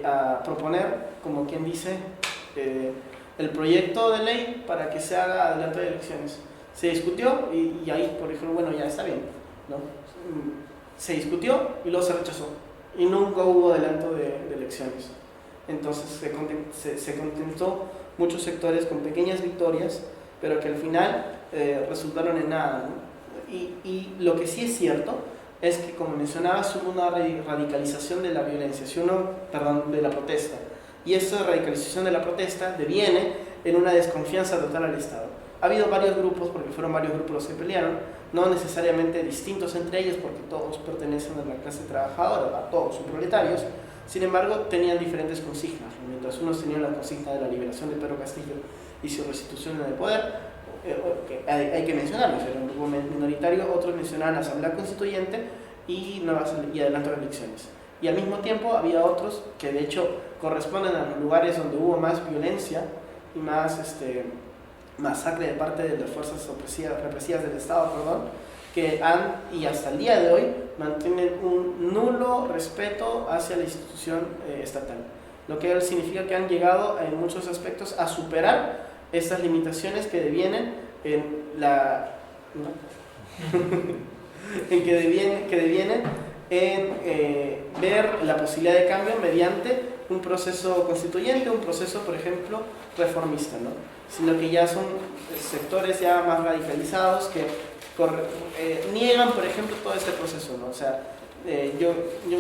a proponer, como quien dice, el proyecto de ley para que se haga adelanto de elecciones. Se discutió y ahí, por ejemplo, bueno, ya está bien, ¿no? Se discutió y luego se rechazó y nunca hubo adelanto de elecciones. Entonces se contentó muchos sectores con pequeñas victorias, pero que al final resultaron en nada, ¿no? Y lo que sí es cierto es que, como mencionabas, hubo una radicalización de la violencia, de la protesta, y esta radicalización de la protesta deviene en una desconfianza total al Estado. Ha habido varios grupos, porque fueron varios grupos los que pelearon, no necesariamente distintos entre ellos, porque todos pertenecen a la clase trabajadora, todos son proletarios. Sin embargo, tenían diferentes consignas. Mientras unos tenían la consigna de la liberación de Pedro Castillo y su restitución en el poder, que hay que mencionarlo, era un grupo minoritario, otros mencionaban la Asamblea Constituyente y adelanto de elecciones. Y al mismo tiempo había otros que de hecho corresponden a los lugares donde hubo más violencia y más masacre de parte de las fuerzas represivas del Estado, que y hasta el día de hoy mantienen un nulo respeto hacia la institución estatal, lo que significa que han llegado en muchos aspectos a superar estas limitaciones que devienen en la en que devienen en ver la posibilidad de cambio mediante un proceso constituyente, un proceso, por ejemplo, reformista, ¿no? Sino que ya son sectores ya más radicalizados que niegan, por ejemplo, todo este proceso, ¿no? O sea, yo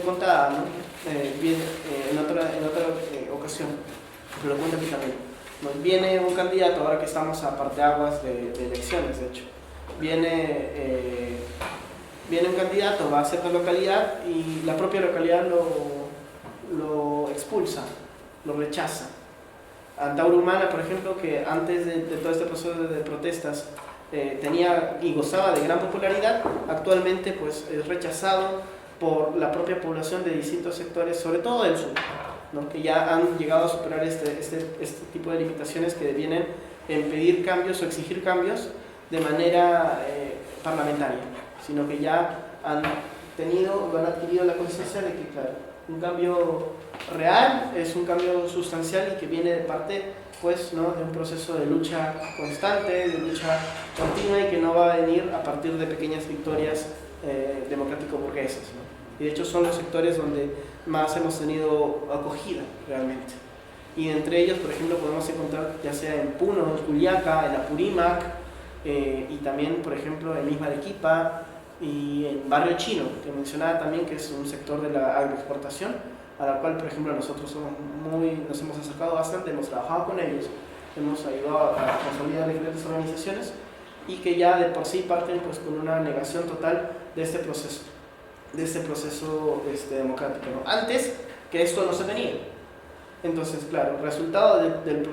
contaba, ¿no? En otra ocasión, pero lo cuento aquí también, ¿no? Viene un candidato, ahora que estamos a parteaguas de elecciones, de hecho, viene un candidato, va a cierta localidad y la propia localidad lo expulsa, lo rechaza. Antauro Humana, por ejemplo, que antes de todo este proceso de protestas tenía y gozaba de gran popularidad, actualmente pues es rechazado por la propia población de distintos sectores, sobre todo del sur, ¿no? Que ya han llegado a superar este tipo de limitaciones que devienen en pedir cambios o exigir cambios de manera parlamentaria, sino que ya han adquirido la conciencia de que, claro, un cambio real es un cambio sustancial y que viene de parte, pues, ¿no? de un proceso de lucha constante, de lucha continua y que no va a venir a partir de pequeñas victorias democrático-burguesas, ¿no? Y de hecho son los sectores donde más hemos tenido acogida realmente. Y entre ellos, por ejemplo, podemos encontrar ya sea en Puno, en Juliaca, en Apurímac, y también, por ejemplo, en misma Arequipa y en Barrio Chino, que mencionaba también que es un sector de la agroexportación, a la cual, por ejemplo, nosotros nos hemos acercado bastante, hemos trabajado con ellos, hemos ayudado a consolidar diferentes organizaciones y que ya de por sí parten pues, con una negación total de este proceso democrático, ¿no? Antes que esto no se tenía. Entonces, claro, el resultado de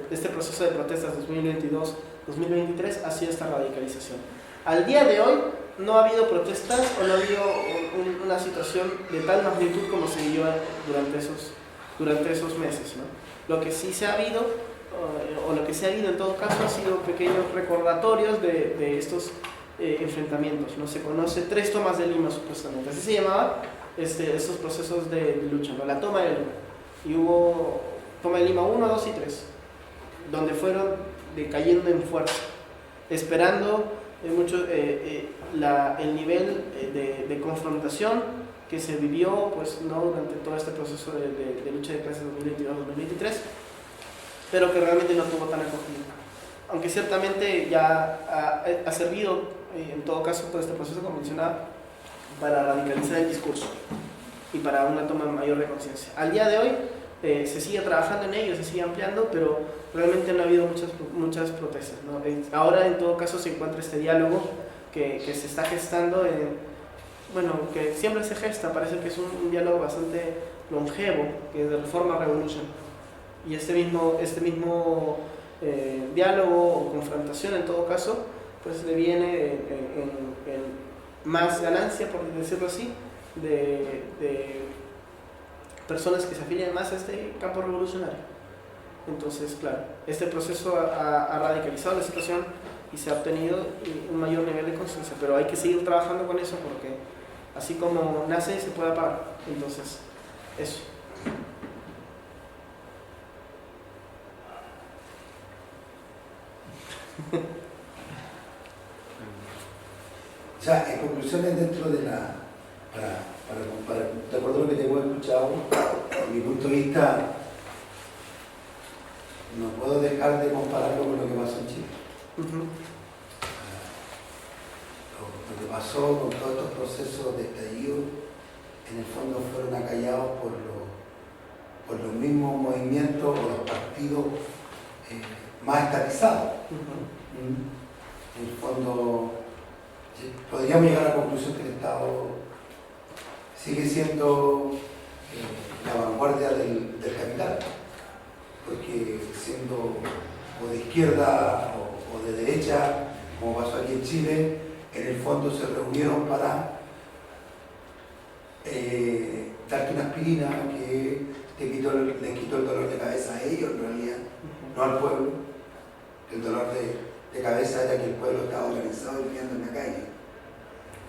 este proceso de protestas 2022-2023 ha sido esta radicalización. Al día de hoy no ha habido protestas o no ha habido una situación de tal magnitud como se vivió durante esos meses, ¿no? Lo que sí se ha habido, o lo que se ha habido en todo caso, ha sido pequeños recordatorios de estos enfrentamientos, ¿no? Se conoce 3 tomas de Lima supuestamente, así se llamaban estos procesos de lucha, ¿no? La toma de Lima, y hubo toma de Lima 1, 2 y 3, donde fueron decayendo en fuerza, esperando mucho el nivel de confrontación que se vivió pues, ¿no? durante todo este proceso de lucha de clases 2022-2023, pero que realmente no tuvo tan acogida. Aunque ciertamente ya ha servido, en todo caso, todo este proceso, como mencionaba, para radicalizar el discurso y para una toma mayor de conciencia. Al día de hoy se sigue trabajando en ello, se sigue ampliando, pero realmente no ha habido muchas protestas, ¿no? Ahora, en todo caso, se encuentra este diálogo que se está gestando, que siempre se gesta, parece que es un diálogo bastante longevo, que es de Reforma Revolution. Y este mismo diálogo o confrontación, en todo caso, pues deviene en más ganancia, por decirlo así, de personas que se afilian más a este campo revolucionario. Entonces, claro, este proceso ha radicalizado la situación y se ha obtenido un mayor nivel de conciencia, pero hay que seguir trabajando con eso porque así como nace, se puede apagar. Entonces, eso. O sea, en conclusiones dentro de la... de acuerdo a lo que te hemos escuchado, desde mi punto de vista, no puedo dejar de compararlo con lo que pasó en Chile. Lo que pasó con todos estos procesos de estallido, en el fondo fueron acallados por los mismos movimientos o los partidos más estatizados. En el fondo, podríamos llegar a la conclusión que el Estado sigue siendo la vanguardia del capital, porque siendo o de izquierda o de derecha, como pasó aquí en Chile, en el fondo se reunieron para darte una aspirina que les quitó el dolor de cabeza a ellos, en realidad, no al pueblo. El dolor de cabeza era que el pueblo estaba organizado y viviendo en la calle.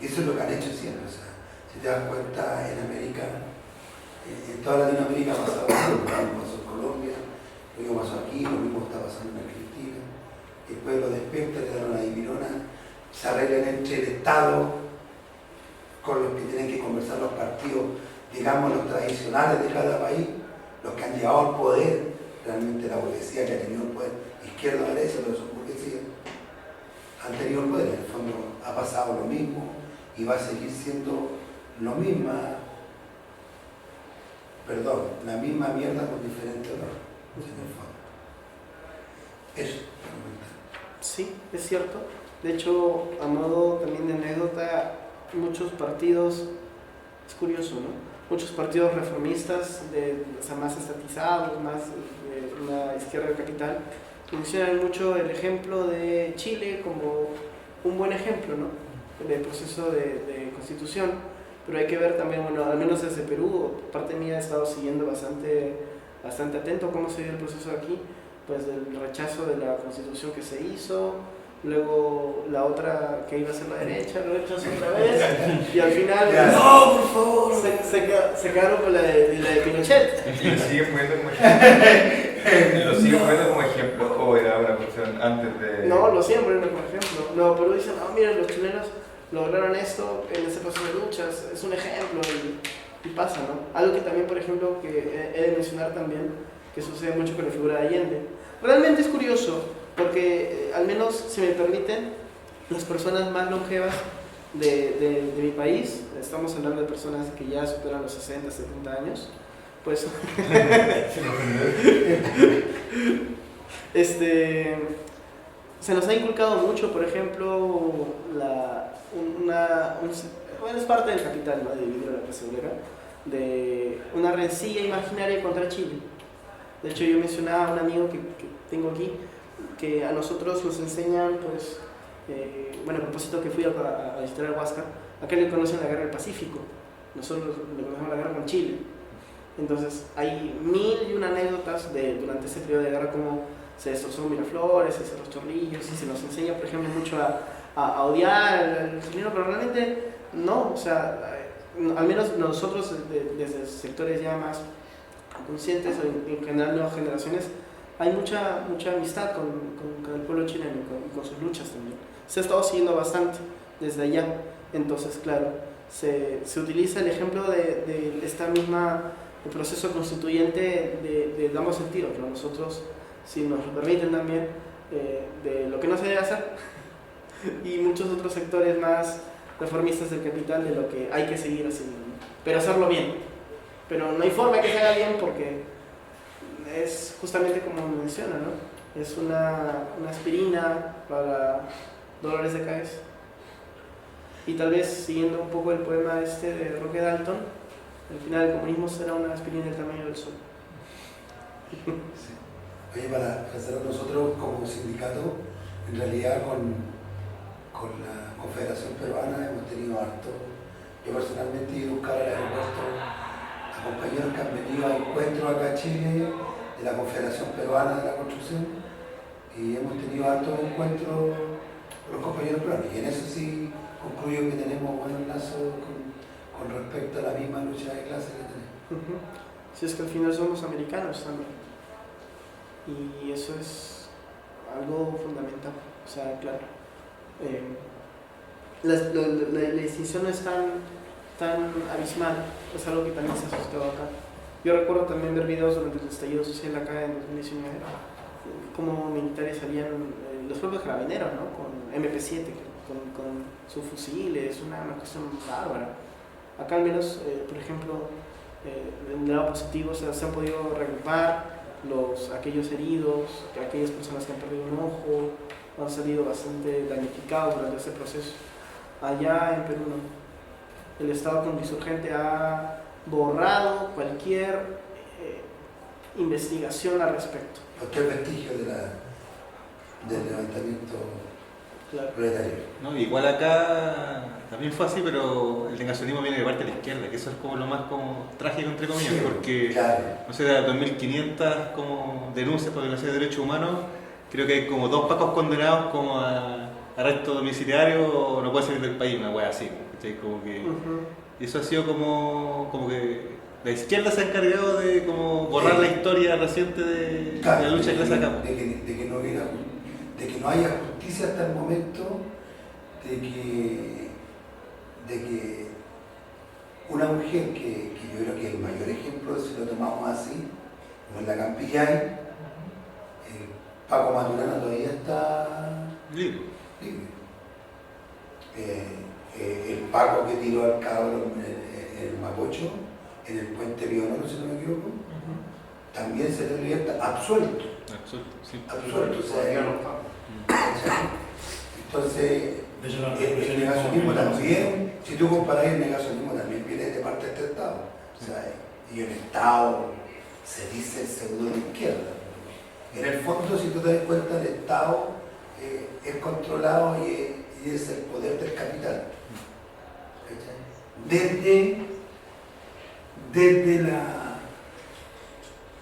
Y eso es lo que han hecho siempre. O sea, si te das cuenta, en América, en toda Latinoamérica ha pasado lo mismo pasó en Colombia, lo mismo pasó aquí, lo mismo está pasando en Argentina. El pueblo despierta, le dan una divinona, se arreglan entre el Estado con los que tienen que conversar los partidos, digamos, los tradicionales de cada país, los que han llevado al poder, realmente la burguesía que ha tenido el poder, izquierda, derecha, pero son burguesías, han tenido el poder, en el fondo ha pasado lo mismo y va a seguir siendo lo mismo, la misma mierda con diferente olor, en el fondo. Eso, Sí, es cierto. De hecho, a modo también de anécdota, muchos partidos, es curioso, ¿no? Muchos partidos reformistas, o sea, más estatizados, más de una izquierda capital, mencionan mucho el ejemplo de Chile como un buen ejemplo, ¿no? Del proceso de constitución. Pero hay que ver también, bueno, al menos desde Perú, parte mía he estado siguiendo bastante atento cómo se dio el proceso aquí, pues del rechazo de la constitución que se hizo, luego la otra que iba a ser la derecha, lo rechazó otra vez, y al final, ¡no, por favor! Se quedaron con la de Pinochet. ¿Y lo siguen poniendo como ejemplo? ¿Lo siguen poniendo como ejemplo o era una cuestión antes de...? No, lo siguen poniendo como ejemplo. No, pero dicen, no, miren, los chilenos lograron esto en ese proceso de luchas, es un ejemplo y pasa, ¿no? Algo que también, por ejemplo, que he de mencionar también, que sucede mucho con la figura de Allende. Realmente es curioso, porque al menos, si me permiten, las personas más longevas de mi país, estamos hablando de personas que ya superan los 60, 70 años, pues se nos ha inculcado mucho, por ejemplo, bueno, es parte del capital, ¿no?, de vivir en la clase obrera, de una rencilla imaginaria contra Chile. De hecho, yo mencionaba a un amigo que tengo aquí, que a nosotros nos enseñan, pues, bueno, a propósito que fui a visitar a Huasca, acá le conocen la guerra del Pacífico, nosotros le conocemos la guerra con Chile. Entonces, hay 1001 anécdotas durante ese periodo de guerra, como se destrozó Miraflores, se cerró Chorrillos, y se nos enseña, por ejemplo, mucho a odiar al chileno, pero realmente no, o sea, al menos nosotros desde sectores ya más conscientes, o en general nuevas generaciones, hay mucha amistad con el pueblo chileno y con sus luchas también. Se ha estado siguiendo bastante desde allá, entonces claro, se utiliza el ejemplo de esta misma el proceso constituyente de ambos sentidos, ¿no? Nosotros, si nos lo permiten también, de lo que no se debe hacer, y muchos otros sectores más reformistas del capital de lo que hay que seguir haciendo, ¿no? Pero hacerlo bien. Pero no hay forma que se haga bien porque es justamente como menciona, ¿no? Es una aspirina para dolores de cabeza. Y tal vez siguiendo un poco el poema de Roque Dalton, al final el comunismo será una aspirina del tamaño del sol. Sí. Oye, para cerrar, nosotros como sindicato, en realidad con la Confederación Peruana hemos tenido harto. Yo personalmente he ido a buscar al aeropuerto a compañeros que han venido a encuentros acá a Chile de la Confederación Peruana de la Construcción, y hemos tenido hartos encuentros con los compañeros peruanos, y en eso sí concluyo que tenemos buenos lazos con respecto a la misma lucha de clase que tenemos. Si es que al final somos americanos también, y eso es algo fundamental, o sea, claro, la distinción no es tan abismal, es algo que también se ha asustado acá. Yo recuerdo también ver videos durante el estallido social acá en 2019, como militares salían, los propios carabineros, ¿no?, con MP7, con sus fusiles, una cuestión bárbara. Acá al menos, por ejemplo, en el lado positivo, se han podido regrupar aquellos heridos, aquellas personas que han perdido un ojo, han salido bastante damnificados durante ese proceso. Allá en Perú no. El Estado contra-insurgente ha borrado cualquier investigación al respecto. Cualquier vestigio del levantamiento proletario. No, igual acá también fue así, pero el negacionismo viene de parte de la izquierda, que eso es como lo más como trágico, entre comillas, sí, porque, claro, no sé, de 2.500 como denuncias por violación de derechos humanos, creo que hay como 2 pacos condenados como a arresto domiciliario o no puede salir del país, una wea así, ¿cachai? Como que eso ha sido como que la izquierda se ha encargado de como borrar la historia reciente de la lucha de clase acá. De que no haya justicia hasta el momento, de que una mujer que yo creo que el mayor ejemplo, si lo tomamos así, como en la Campillay, Paco Maturana todavía está libre. El Paco que tiró al cabro en el Mapocho, en el puente Pionero, si no me equivoco, también se le liberta absuelto. Absuelto, o sea, entonces, el negacionismo también, si tú comparas el negacionismo, también viene de parte de este Estado. O sea, y el Estado se dice el pseudo de izquierda. En el fondo, si tú te das cuenta, el Estado es controlado y es el poder del capital. Desde la,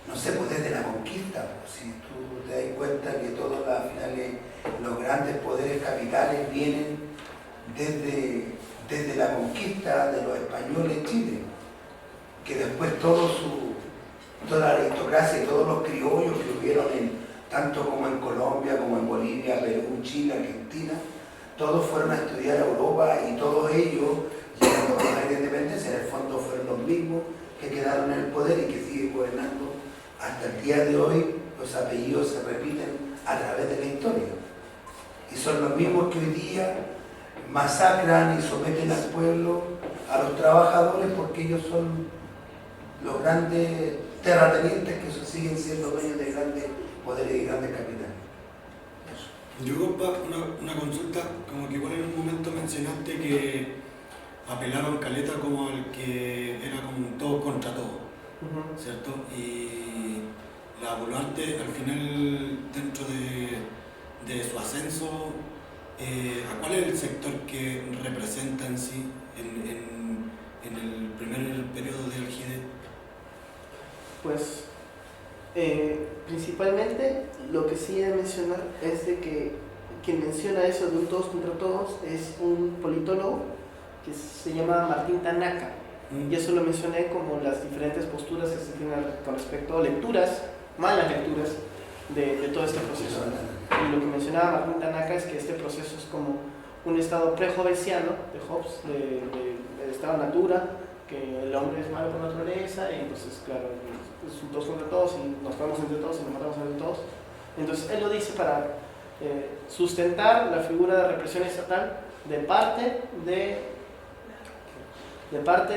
no sé, pues desde la conquista, pues, si tú te das cuenta que todos al final los grandes poderes capitales vienen desde la conquista de los españoles en Chile, que después toda la aristocracia y todos los criollos que hubieron tanto como en Colombia, como en Bolivia, Perú, Chile, Argentina, todos fueron a estudiar a Europa y todos ellos, llegando a la independencia, en el fondo fueron los mismos que quedaron en el poder y que siguen gobernando hasta el día de hoy. Los apellidos se repiten a través de la historia y son los mismos que hoy día masacran y someten al pueblo, a los trabajadores, porque ellos son los grandes terratenientes que siguen siendo dueños de grandes poderes y grandes capitales. Yo, una consulta, como que igual en un momento mencionaste que apelaron caleta como al que era como un todo contra todo, ¿cierto? Y la Boluarte al final, dentro de su ascenso, ¿a cuál es el sector que representa en sí en el primer periodo de Algide? Pues principalmente lo que sí he de mencionar es de que quien menciona eso de un todos contra todos es un politólogo que se llama Martín Tanaka, y eso lo mencioné como las diferentes posturas que se tienen con respecto a lecturas, malas lecturas de todo este proceso. Y lo que mencionaba Martín Tanaka es que este proceso es como un estado pre-hobbesiano de Hobbes, del estado natura, que el hombre es malo por naturaleza y entonces claro, es un todos contra todos y nos matamos entre todos y nos matamos entre todos. Entonces él lo dice para sustentar la figura de represión estatal de parte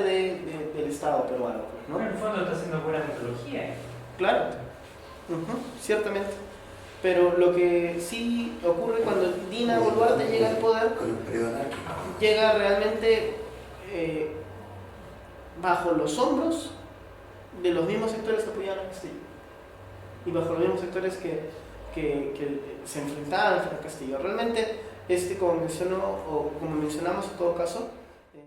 del Estado peruano, ¿no? Pero en el fondo está haciendo buena metodología. Claro, ciertamente. Pero lo que sí ocurre cuando Dina Boluarte llega al poder, llega realmente bajo los hombros de los mismos sectores que apoyaban a Castillo y bajo los mismos sectores que se enfrentaban a Castillo. Realmente, como mencionamos en todo caso,